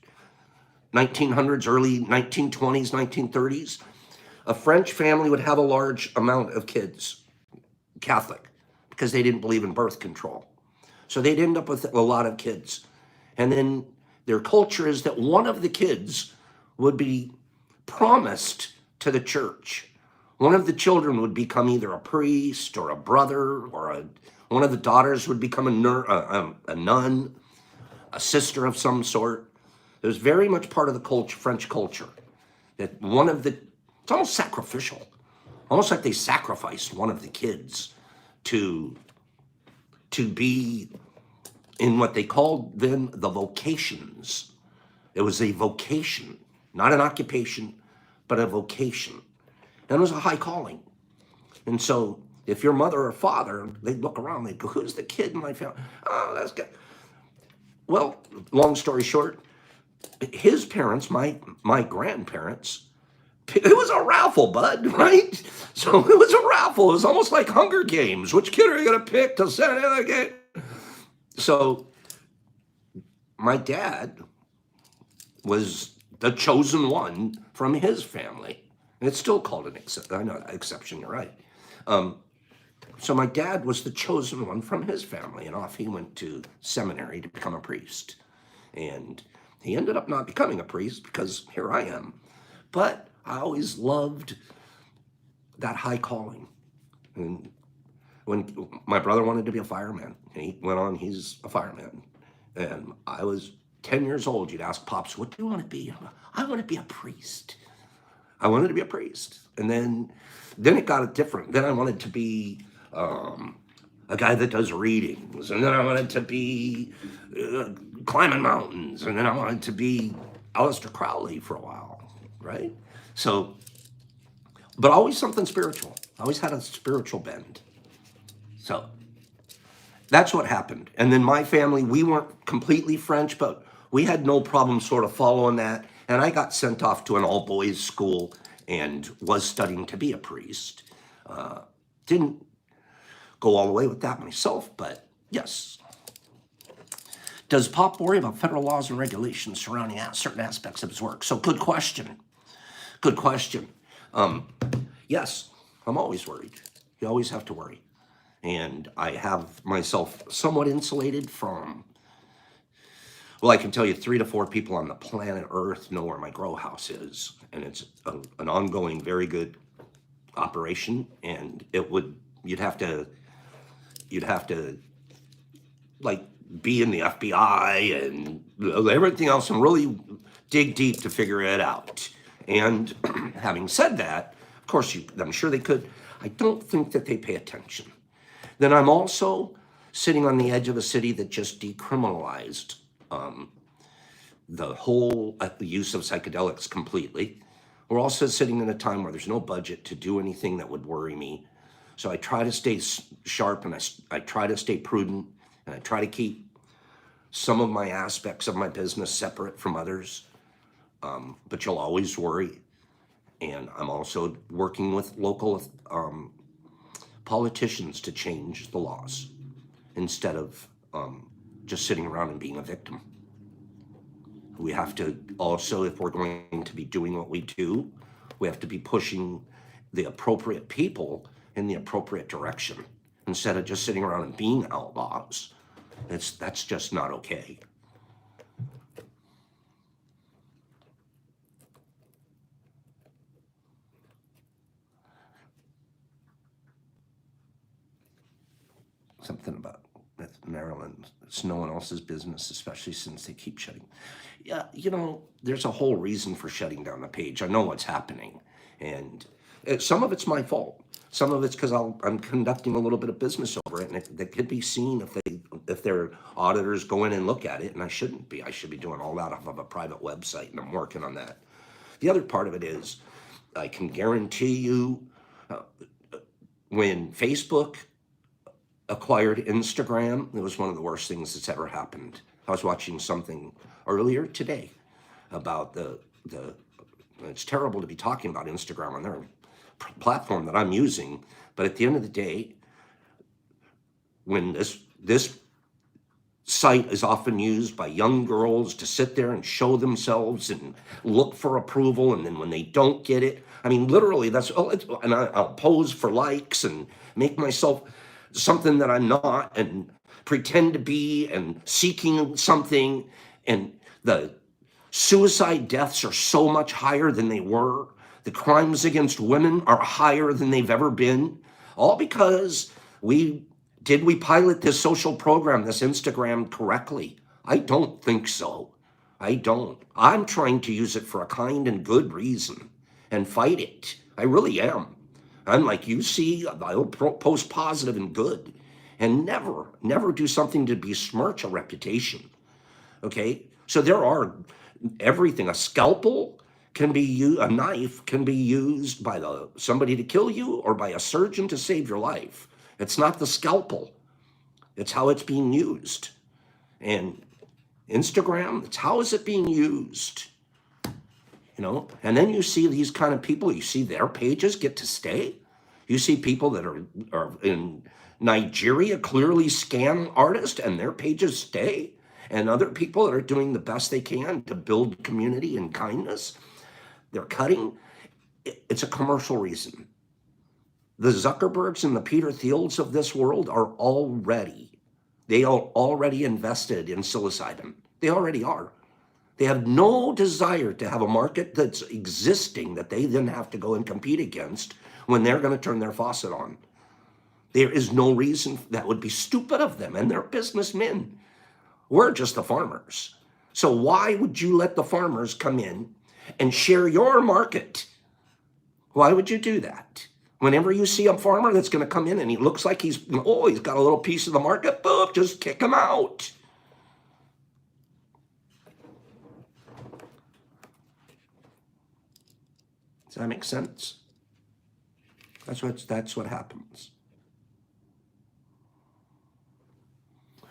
1900s, early 1920s, 1930s, a French family would have a large amount of kids, Catholic, because they didn't believe in birth control. So they'd end up with a lot of kids. And then their culture is that one of the kids would be promised to the church. One of the children would become either a priest or a brother, or one of the daughters would become a nun, a sister of some sort. It was very much part of the culture, French culture, that it's almost sacrificial, almost like they sacrificed one of the kids to be in what they called then the vocations. It was a vocation, not an occupation, but a vocation. And it was a high calling. And so if your mother or father, they'd look around, they'd go, who's the kid in my family? Oh, that's good. Well, long story short, his parents, my grandparents, it was a raffle, bud, right? So it was a raffle. It was almost like Hunger Games. Which kid are you going to pick to send in the game? So my dad was the chosen one from his family. And it's still called an exception, you're right. So my dad was the chosen one from his family, and off he went to seminary to become a priest. And he ended up not becoming a priest because here I am. But I always loved that high calling. And when my brother wanted to be a fireman, and he went on, he's a fireman. And I was 10 years old. You'd ask Pops, what do you want to be? I want to be a priest. I wanted to be a priest. And then it got different. Then I wanted to be a guy that does readings. And then I wanted to be climbing mountains. And then I wanted to be Aleister Crowley for a while, right? So, but always something spiritual. I always had a spiritual bend. So that's what happened. And then my family, we weren't completely French, but we had no problem sort of following that. And I got sent off to an all-boys school and was studying to be a priest. Didn't go all the way with that myself, but yes. Does Pop worry about federal laws and regulations surrounding certain aspects of his work? So good question. Good question. Yes, I'm always worried. You always have to worry. And I have myself somewhat insulated from, well, I can tell you 3 to 4 people on the planet Earth know where my grow house is. And it's an ongoing, very good operation. And you'd have to like be in the FBI and everything else and really dig deep to figure it out. And having said that, of course, I'm sure they could. I don't think that they pay attention. Then I'm also sitting on the edge of a city that just decriminalized the whole use of psychedelics completely. We're also sitting in a time where there's no budget to do anything that would worry me. So I try to stay sharp, and I try to stay prudent, and I try to keep some of my aspects of my business separate from others. But you'll always worry. And I'm also working with local politicians to change the laws instead of just sitting around and being a victim. We have to also, if we're going to be doing what we do, we have to be pushing the appropriate people in the appropriate direction instead of just sitting around and being outlaws. That's just not okay. Something about Maryland. It's no one else's business, especially since they keep shutting. Yeah, there's a whole reason for shutting down the page. I know what's happening. And some of it's my fault. Some of it's because I'm conducting a little bit of business over it, and it could be seen if their auditors go in and look at it, and I shouldn't be. I should be doing all that off of a private website, and I'm working on that. The other part of it is, I can guarantee you, when Facebook acquired Instagram, it was one of the worst things that's ever happened. I was watching something earlier today about it's terrible to be talking about Instagram on there. platform that I'm using. But at the end of the day, when this site is often used by young girls to sit there and show themselves and look for approval, and then when they don't get it, I mean, literally, and I'll pose for likes and make myself something that I'm not, and pretend to be, and seeking something, and the suicide deaths are so much higher than they were. The crimes against women are higher than they've ever been, all because did we pilot this social program, this Instagram, correctly? I don't think so. I don't. I'm trying to use it for a kind and good reason and fight it. I really am. I'm like, you see, I'll post positive and good and never do something to besmirch a reputation. Okay? So there are everything. A scalpel can be used, a knife can be used by somebody to kill you or by a surgeon to save your life. It's not the scalpel. It's how it's being used. And Instagram, it's how is it being used? And then you see these kind of people, you see their pages get to stay. You see people that are in Nigeria, clearly scam artists, and their pages stay. And other people that are doing the best they can to build community and kindness, they're cutting. It's a commercial reason. The Zuckerbergs and the Peter Thiels of this world they are already invested in psilocybin. They already are. They have no desire to have a market that's existing that they then have to go and compete against when they're going to turn their faucet on. There is no reason. That would be stupid of them, and they're businessmen. We're just the farmers. So why would you let the farmers come in and share your market? Why would you do that? Whenever you see a farmer that's going to come in and he looks like he's got a little piece of the market, boom, just kick him out. Does that make sense? That's what happens.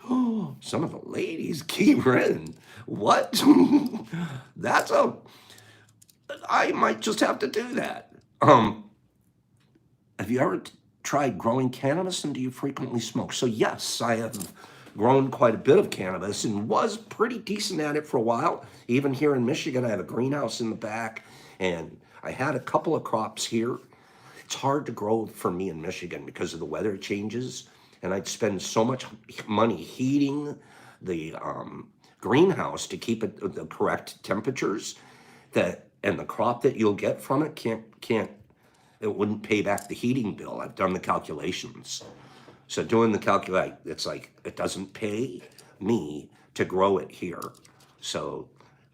Oh, some of the ladies keep in. What? I might just have to do that. Have you ever tried growing cannabis, and do you frequently smoke? So yes, I have grown quite a bit of cannabis and was pretty decent at it for a while. Even here in Michigan, I have a greenhouse in the back, and I had a couple of crops here. It's hard to grow for me in Michigan because of the weather changes, and I'd spend so much money heating the greenhouse to keep it the correct temperatures, and the crop that you'll get from it it wouldn't pay back the heating bill. I've done the calculations. So doing the calculate, it's like, it doesn't pay me to grow it here. So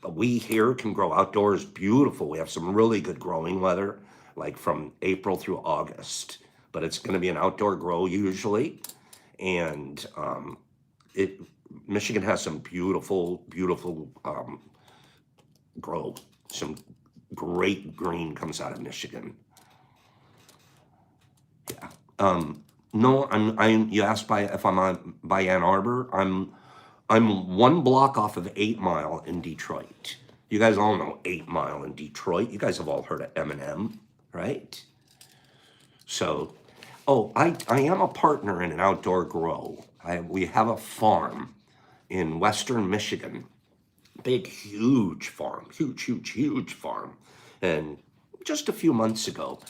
we here can grow outdoors beautiful. We have some really good growing weather, like from April through August. But it's going to be an outdoor grow usually. And Michigan has some beautiful grow. Some great green comes out of Michigan. Yeah. No, you asked if I'm by Ann Arbor. I'm 1 block off of 8 Mile in Detroit. You guys all know 8 Mile in Detroit. You guys have all heard of Eminem, right? So, I am a partner in an outdoor grow. We have a farm in western Michigan. Big, huge farm. Huge farm. And just a few months ago,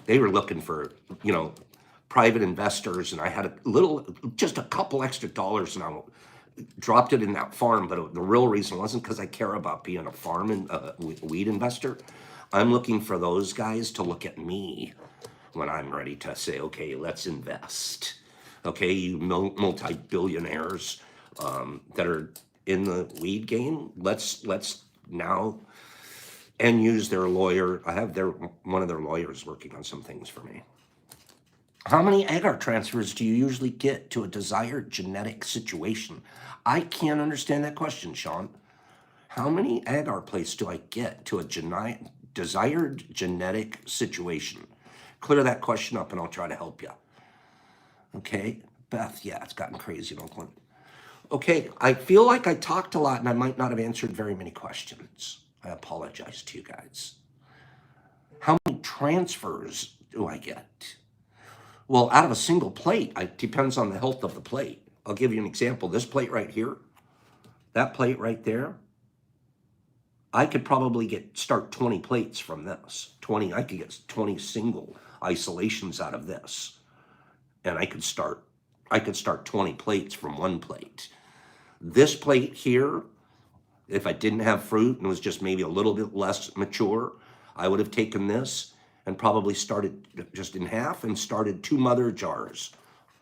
they were looking for, private investors, and I had just a couple extra dollars, and I dropped it in that farm. But the real reason wasn't because I care about being a farm and weed investor. I'm looking for those guys to look at me when I'm ready to say, okay, let's invest. Okay, you multi-billionaires that are in the weed game, let's now, and use their lawyer. I have one of their lawyers working on some things for me. How many agar transfers do you usually get to a desired genetic situation? I can't understand that question, Sean. How many agar plates do I get to a desired genetic situation? Clear that question up and I'll try to help you. Okay, Beth, yeah, it's gotten crazy in Oakland. Okay, I feel like I talked a lot and I might not have answered very many questions. I apologize to you guys. How many transfers do I get? Well, out of a single plate, it depends on the health of the plate. I'll give you an example. This plate right here, that plate right there, I could probably start 20 plates from this. I could get 20 single isolations out of this. And I could start 20 plates from one plate. This plate here, if I didn't have fruit and was just maybe a little bit less mature, I would have taken this and probably started just in half and started 2 mother jars,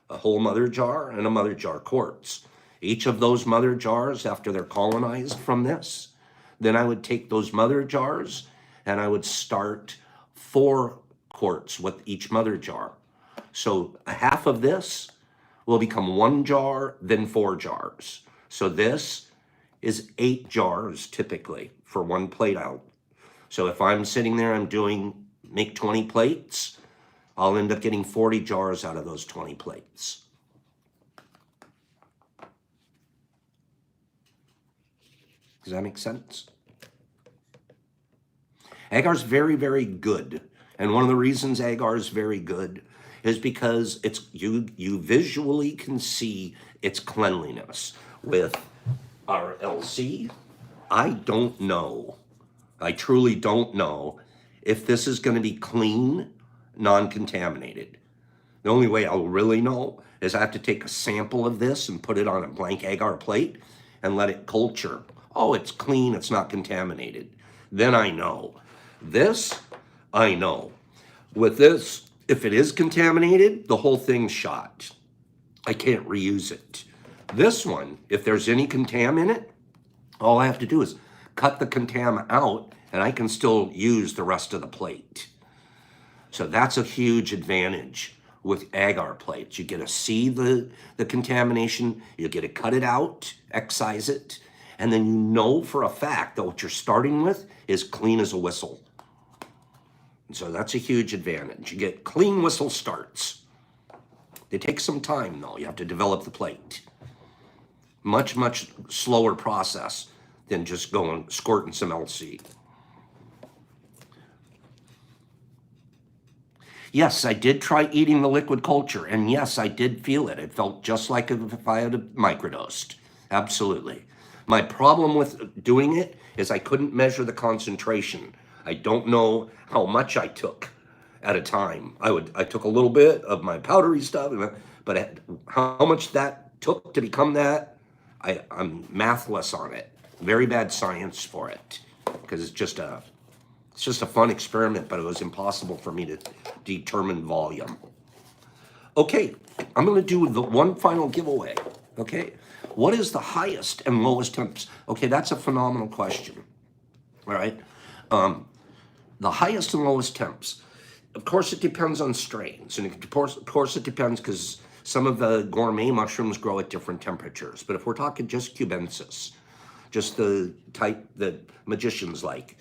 a whole mother jar and a mother jar quartz. Each of those mother jars, after they're colonized from this, then I would take those mother jars and I would start 4 quarts with each mother jar. So a half of this will become 1 jar, then 4 jars. So this is 8 jars typically for 1 plate out. So if I'm sitting there, make 20 plates, I'll end up getting 40 jars out of those 20 plates. Does that make sense? Agar's very, very good. And one of the reasons Agar is very good is because you visually can see its cleanliness. With our LC, I don't know. I truly don't know if this is going to be clean, non-contaminated. The only way I'll really know is I have to take a sample of this and put it on a blank agar plate and let it culture. Oh, it's clean, it's not contaminated. Then I know. This, I know. With this, if it is contaminated, the whole thing's shot. I can't reuse it. This one, if there's any contam in it, all I have to do is cut the contam out and I can still use the rest of the plate. So that's a huge advantage with agar plates. You get to see the contamination, you get to cut it out, excise it, and then you know for a fact that what you're starting with is clean as a whistle. And so that's a huge advantage. You get clean whistle starts. They take some time though. You have to develop the plate. Much, much slower process than just squirting some LC. Yes, I did try eating the liquid culture, and yes, I did feel it. It felt just like if I had microdosed. Absolutely. My problem with doing it is I couldn't measure the concentration. I don't know how much I took at a time. I took a little bit of my powdery stuff, but how much that took to become that, I'm mathless on it. Very bad science for it, because it's just a fun experiment, but it was impossible for me to determine volume. Okay, I'm going to do the one final giveaway. Okay, what is the highest and lowest temps? Okay, that's a phenomenal question. All right, the highest and lowest temps. Of course, it depends on strains, and of course it depends because some of the gourmet mushrooms grow at different temperatures. But if we're talking just cubensis, just the type that magicians like,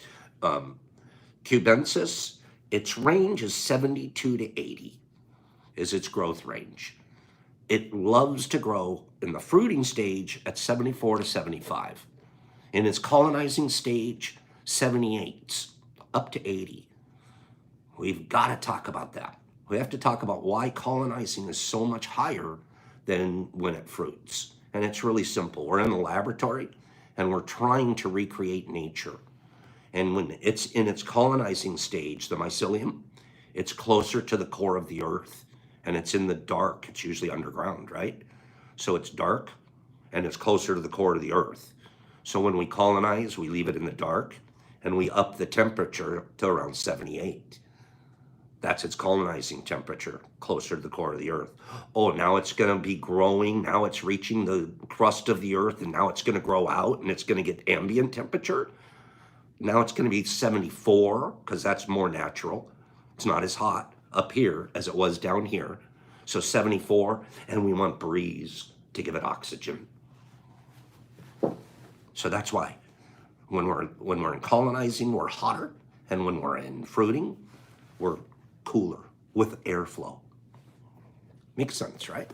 cubensis, its range is 72 to 80 is its growth range. It loves to grow in the fruiting stage at 74 to 75. In its colonizing stage, 78 up to 80. We've got to talk about that. We have to talk about why colonizing is so much higher than when it fruits. And it's really simple. We're in the laboratory and we're trying to recreate nature. And when it's in its colonizing stage, the mycelium, it's closer to the core of the earth and it's in the dark. It's usually underground, right? So it's dark and it's closer to the core of the earth. So when we colonize, we leave it in the dark and we up the temperature to around 78. That's its colonizing temperature, closer to the core of the earth. Oh, now it's going to be growing. Now it's reaching the crust of the earth, and now it's going to grow out, and it's going to get ambient temperature. Now it's going to be 74, because that's more natural. It's not as hot up here as it was down here. So 74, and we want breeze to give it oxygen. So that's why when we're in colonizing, we're hotter, and when we're in fruiting, we're cooler with airflow. Makes sense, right?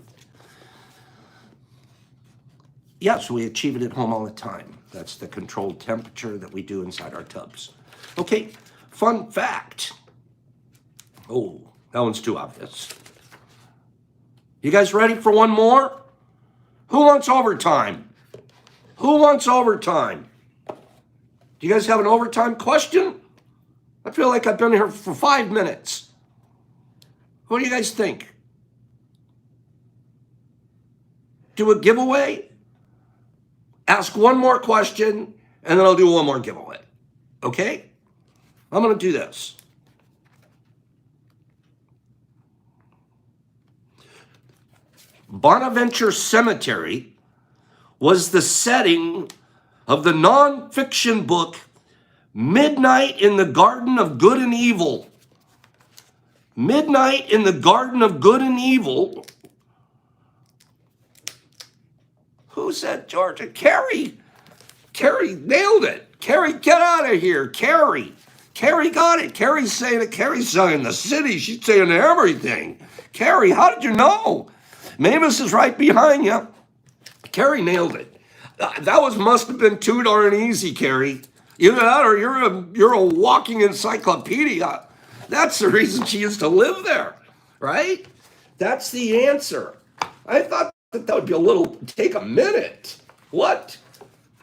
Yes, we achieve it at home all the time. That's the controlled temperature that we do inside our tubs. Okay, fun fact. Oh, that one's too obvious. You guys ready for one more? Who wants overtime? Who wants overtime? Do you guys have an overtime question? I feel like I've been here for 5 minutes. What do you guys think? Do a giveaway? Ask one more question, and then I'll do one more giveaway. Okay? I'm going to do this. Bonaventure Cemetery was the setting of the nonfiction book Midnight in the Garden of Good and Evil. Midnight in the Garden of Good and Evil. Who said Georgia? Carrie. Carrie nailed it. Carrie, get out of here. Carrie. Carrie got it. Carrie's saying it. Carrie's saying the city. She's saying everything. Carrie, how did you know? Mavis is right behind you. Carrie nailed it. That must have been too darn easy, Carrie. Either that or you're a walking encyclopedia. That's the reason she used to live there, right? That's the answer. I thought that would be take a minute. What?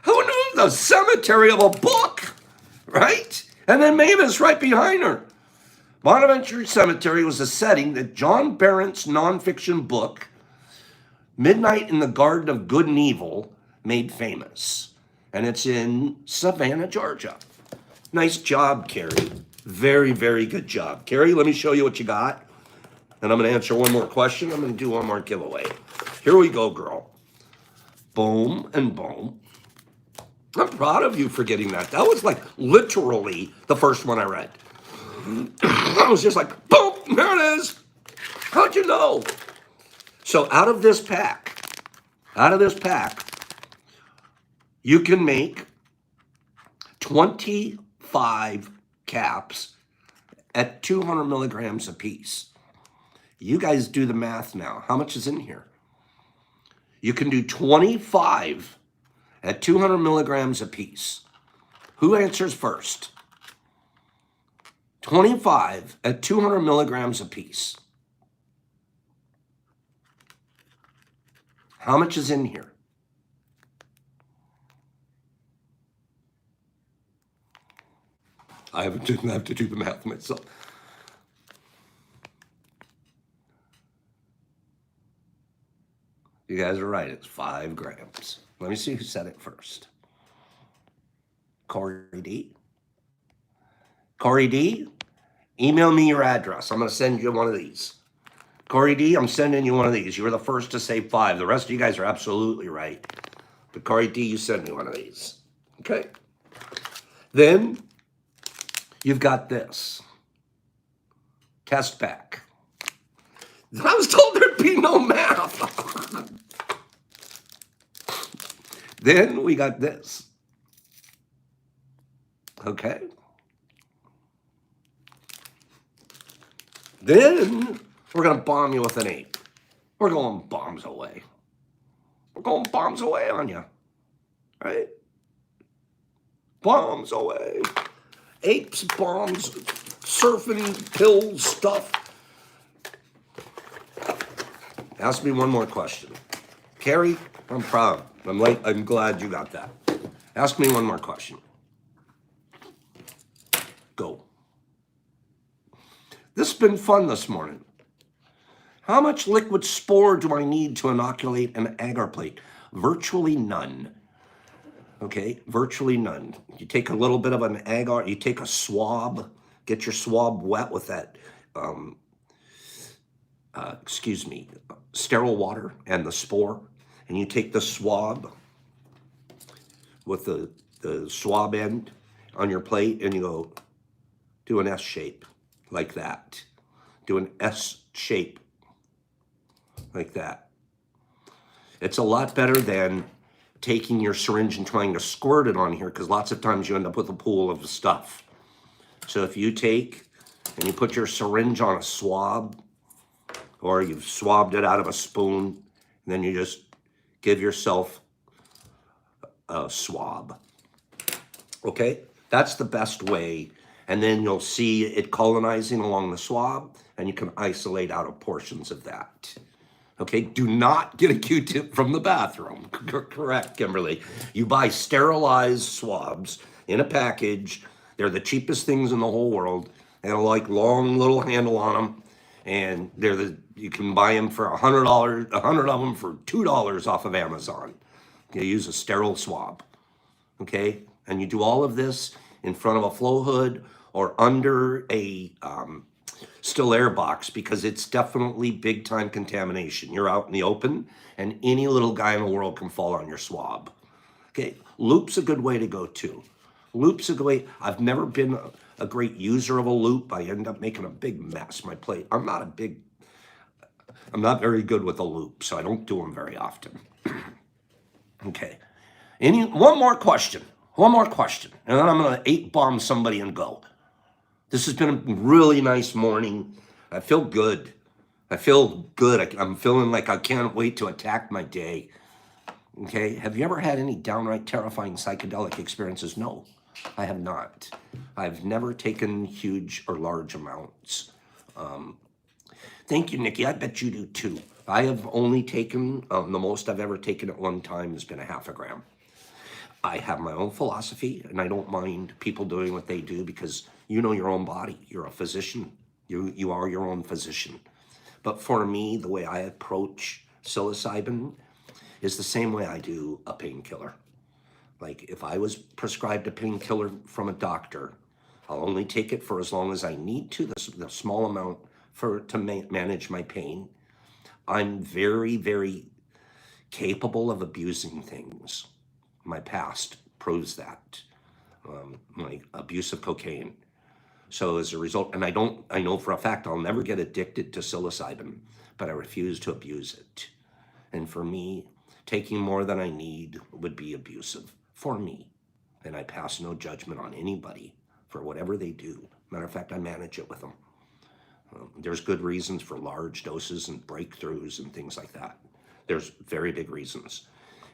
Who knew the cemetery of a book, right? And then Mavis right behind her. Bonaventure Cemetery was the setting that John Barrett's nonfiction book, Midnight in the Garden of Good and Evil, made famous. And it's in Savannah, Georgia. Nice job, Carrie. Very, very good job. Carrie, let me show you what you got. And I'm going to answer one more question. I'm going to do one more giveaway. Here we go, girl. Boom and boom. I'm proud of you for getting that. That was like literally the first one I read. I was just like, boom, there it is. How'd you know? So out of this pack, you can make 25 caps at 200 milligrams a piece. You guys do the math now. How much is in here? You can do 25 at 200 milligrams a piece. Who answers first? 25 at 200 milligrams a piece. How much is in here? I didn't have to do the math myself. You guys are right. It's 5 grams. Let me see who said it first. Corey D. Corey D, email me your address. I'm going to send you one of these. Corey D, I'm sending you one of these. You were the first to say 5. The rest of you guys are absolutely right. But Corey D, you send me one of these. Okay? Then you've got this. Test pack. I was told there'd be no math. Then we got this. Okay? Then we're going to bomb you with an 8. We're going bombs away. We're going bombs away on you. Right? Bombs away. Apes, bombs, surfing, pills, stuff. Ask me one more question. Carrie, I'm proud. I'm glad you got that. Ask me one more question. Go. This has been fun this morning. How much liquid spore do I need to inoculate an agar plate? Virtually none. Okay, virtually none. You take a little bit of an agar, you take a swab, get your swab wet with that, sterile water and the spore, and you take the swab with the swab end on your plate, and you go do an S shape like that. Do an S shape like that. It's a lot better than taking your syringe and trying to squirt it on here, because lots of times you end up with a pool of stuff. So if you take and you put your syringe on a swab, or you've swabbed it out of a spoon, and then you just give yourself a swab. Okay? That's the best way. And then you'll see it colonizing along the swab, and you can isolate out of portions of that. Okay, do not get a Q-tip from the bathroom. Correct, Kimberly. You buy sterilized swabs in a package. They're the cheapest things in the whole world. They have like long little handle on them, and you can buy them for $100, 100 of them for $2 off of Amazon. You use a sterile swab, okay? And you do all of this in front of a flow hood or under a still air box, because it's definitely big time contamination. You're out in the open and any little guy in the world can fall on your swab. Okay, loop's a good way to go too. Loop's a good way. I've never been a great user of a loop. I end up making a big mess. My plate, I'm not very good with a loop, so I don't do them very often. Okay, one more question, and then I'm gonna 8-bomb somebody and go. This has been a really nice morning. I feel good. I'm feeling like I can't wait to attack my day. Okay, have you ever had any downright terrifying psychedelic experiences? No, I have not. I've never taken huge or large amounts. Thank you, Nikki. I bet you do too. I have only taken, the most I've ever taken at one time has been a half a gram. I have my own philosophy, and I don't mind people doing what they do, because you know your own body. You're a physician. You are your own physician. But for me, the way I approach psilocybin is the same way I do a painkiller. Like if I was prescribed a painkiller from a doctor, I'll only take it for as long as I need to, the small amount to manage my pain. I'm very, very capable of abusing things. My past proves that. My abuse of cocaine. So as a result, and I know for a fact I'll never get addicted to psilocybin, but I refuse to abuse it. And for me, taking more than I need would be abusive for me. And I pass no judgment on anybody for whatever they do. Matter of fact, I manage it with them. There's good reasons for large doses and breakthroughs and things like that. There's very big reasons.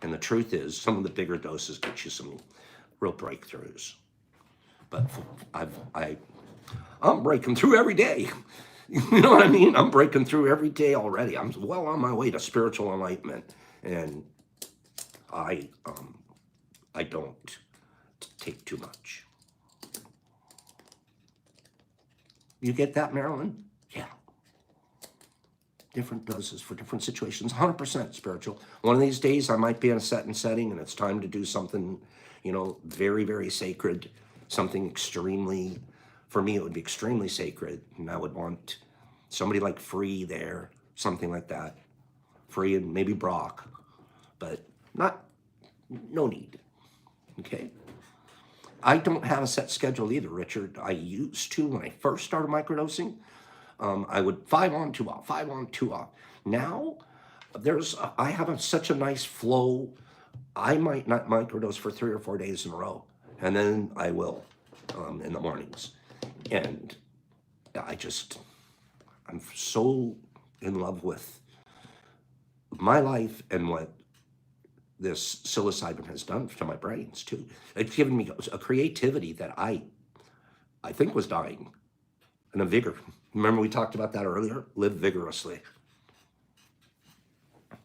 And the truth is, some of the bigger doses get you some real breakthroughs. But I'm breaking through every day. You know what I mean? I'm breaking through every day already. I'm well on my way to spiritual enlightenment. And I don't take too much. You get that, Marilyn? Yeah. Different doses for different situations, 100% spiritual. One of these days I might be in a setting and it's time to do something, very, very sacred, something extremely, for me it would be extremely sacred, and I would want somebody like Free there, something like that. Free and maybe Brock, but no need, okay? I don't have a set schedule either, Richard. I used to when I first started microdosing. I would 5 on, 2 off, 5 on, 2 off. Now, I have such a nice flow. I might not microdose for 3 or 4 days in a row, and then I will in the mornings. And I'm so in love with my life and what this psilocybin has done to my brains too. It's given me a creativity that I think was dying, and a vigor. Remember we talked about that earlier? Live vigorously.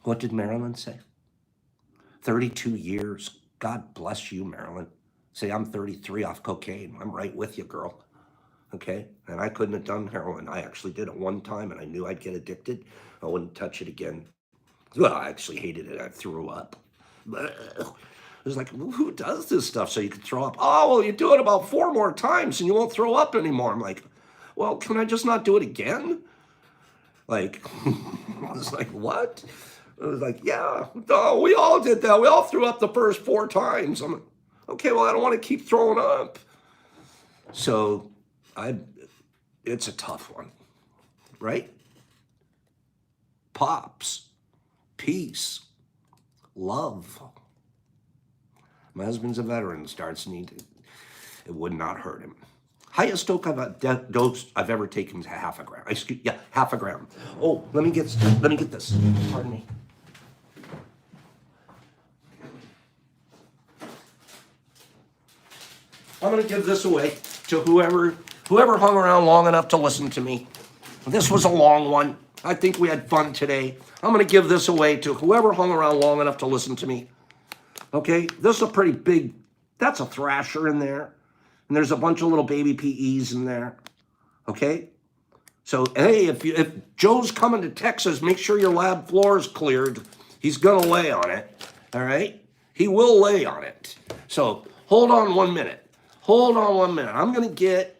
What did Marilyn say? 32 years. God bless you, Marilyn. Say, I'm 33 off cocaine. I'm right with you, girl. Okay? And I couldn't have done heroin. I actually did it one time, and I knew I'd get addicted. I wouldn't touch it again. Well, I actually hated it. I threw up. It was like, who does this stuff so you can throw up? Oh, well, you do it about 4 more times and you won't throw up anymore. I'm like, well, can I just not do it again? Like, I was like, what? I was like, yeah, no, we all did that. We all threw up the first 4 times. I'm like, okay, well, I don't want to keep throwing up. So it's a tough one, right? Pops, peace, love. My husband's a veteran, starts needing. It would not hurt him. Highest dose I've ever taken is half a gram. Half a gram. Oh, let me get this. Pardon me. I'm gonna give this away. to whoever hung around long enough to listen to me. This was a long one. I think we had fun today. I'm going to give this away to whoever hung around long enough to listen to me. Okay, this is a pretty big, that's a thrasher in there. And there's a bunch of little baby PEs in there. Okay? So, hey, if Joe's coming to Texas, make sure your lab floor is cleared. He's going to lay on it. All right? He will lay on it. So, hold on 1 minute. Hold on 1 minute. I'm going to get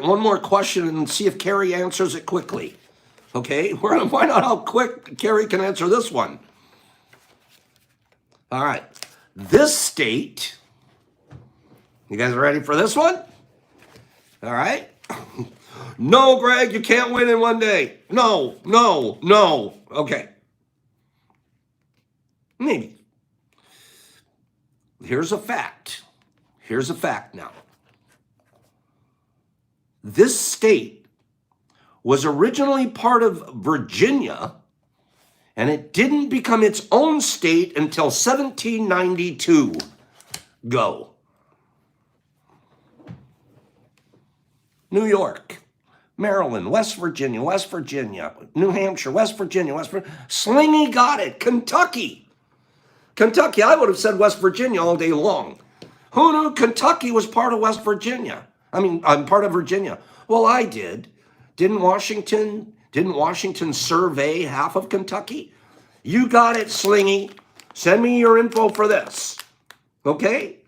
one more question and see if Carrie answers it quickly. Okay? We're going to find out how quick Carrie can answer this one. All right. This state, you guys ready for this one? All right. No, Greg, you can't win in one day. No. Okay. Maybe. Here's a fact. Here's a fact now. This state was originally part of Virginia, and it didn't become its own state until 1792. Go. New York, Maryland, West Virginia, New Hampshire, West Virginia, Slingy got it. Kentucky, I would have said West Virginia all day long. Who knew Kentucky was part of West Virginia? I'm part of Virginia. Well, I did. Didn't Washington survey half of Kentucky? You got it, Slingy. Send me your info for this. Okay?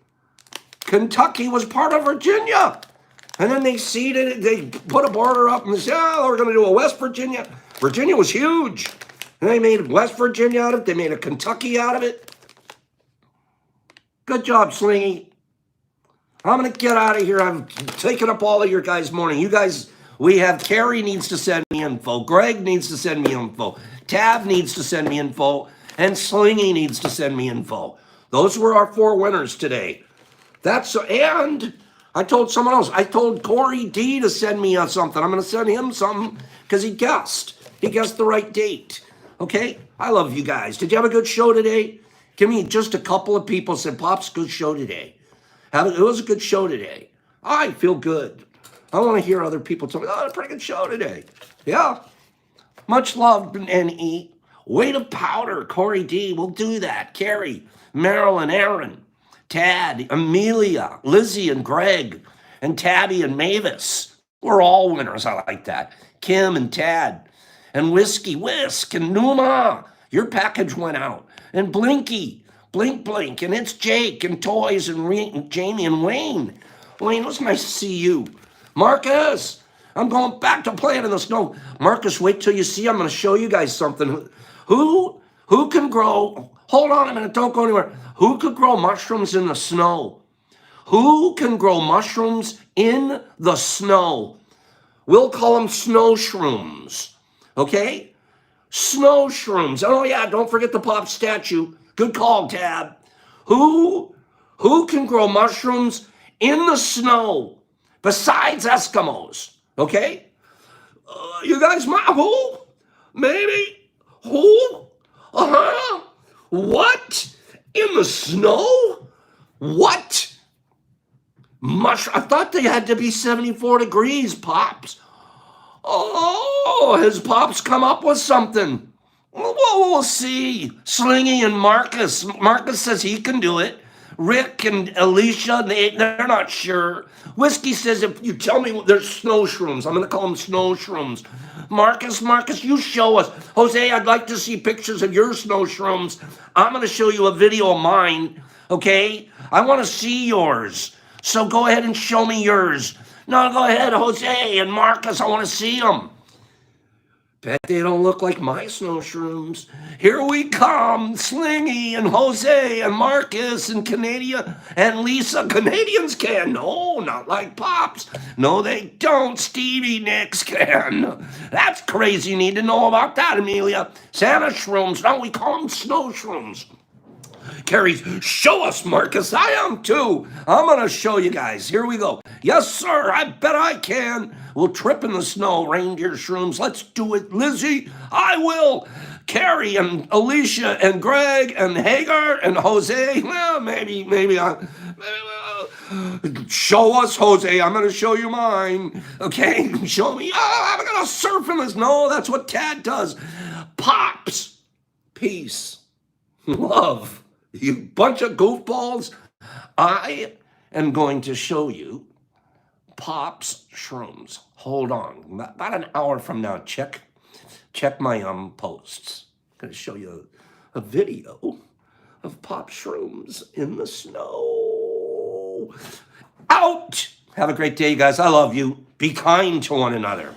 Kentucky was part of Virginia. And then they seeded it, they put a border up and they said, oh, we're going to do a West Virginia. Virginia was huge. And they made West Virginia out of it. They made a Kentucky out of it. Good job, Slingy. I'm going to get out of here. I'm taking up all of your guys' morning. You guys, Carrie needs to send me info. Greg needs to send me info. Tab needs to send me info. And Slingy needs to send me info. Those were our 4 winners today. And I told someone else. I told Corey D to send me something. I'm going to send him something because he guessed. He guessed the right date. Okay? I love you guys. Did you have a good show today? Give me just a couple of people said, Pops, good show today. It was a good show today. I feel good. I want to hear other people tell me, oh, a pretty good show today. Yeah. Much love and eat. Weight of powder, Corey D. We'll do that. Carrie, Marilyn, Aaron, Tad, Amelia, Lizzie, and Greg, and Tabby and Mavis. We're all winners. I like that. Kim and Tad, and Whisk, and Numa. Your package went out. And Blinky, Blink, and it's Jake, and Toys, and Jamie, and Wayne. Wayne, it was nice to see you. Marcus, I'm going back to playing in the snow. Marcus, wait till you see. I'm going to show you guys something. Who can grow? Hold on a minute. Don't go anywhere. Who could grow mushrooms in the snow? Who can grow mushrooms in the snow? We'll call them snow shrooms. Okay? Snow shrooms. Oh, yeah, don't forget the Pop statue. Good call, Tab. Who can grow mushrooms in the snow besides Eskimos? Okay? You guys, who? Maybe? Who? Uh-huh. What? In the snow? What? I thought they had to be 74 degrees, Pops. Oh, has Pops come up with something? Well, we'll see. Slingy and Marcus. Marcus says he can do it. Rick and Alicia, they're not sure. Whiskey says, if you tell me there's snow shrooms, I'm going to call them snow shrooms. Marcus, you show us. Jose, I'd like to see pictures of your snow shrooms. I'm going to show you a video of mine, okay? I want to see yours. So go ahead and show me yours. No, go ahead, Jose and Marcus, I want to see them. Bet they don't look like my snow shrooms. Here we come, Slingy and Jose and Marcus and Canadian and Lisa. Canadians can. No, not like Pops. No, they don't. Stevie Nicks can. That's crazy. You need to know about that, Amelia. Santa shrooms. No, we call them snow shrooms. Carrie's, show us, Marcus. I am too. I'm going to show you guys. Here we go. Yes, sir. I bet I can. We'll trip in the snow. Reindeer shrooms. Let's do it. Lizzie, I will. Carrie and Alicia and Greg and Agar and Jose. Well, maybe Show us, Jose. I'm going to show you mine. Okay? Show me. Oh, I'm going to surf in this. No, that's what Tad does. Pops. Peace. Love. You bunch of goofballs. I am going to show you Pops shrooms. Hold on. About an hour from now, check my posts. I'm going to show you a video of Pop shrooms in the snow. Out! Have a great day, guys. I love you. Be kind to one another.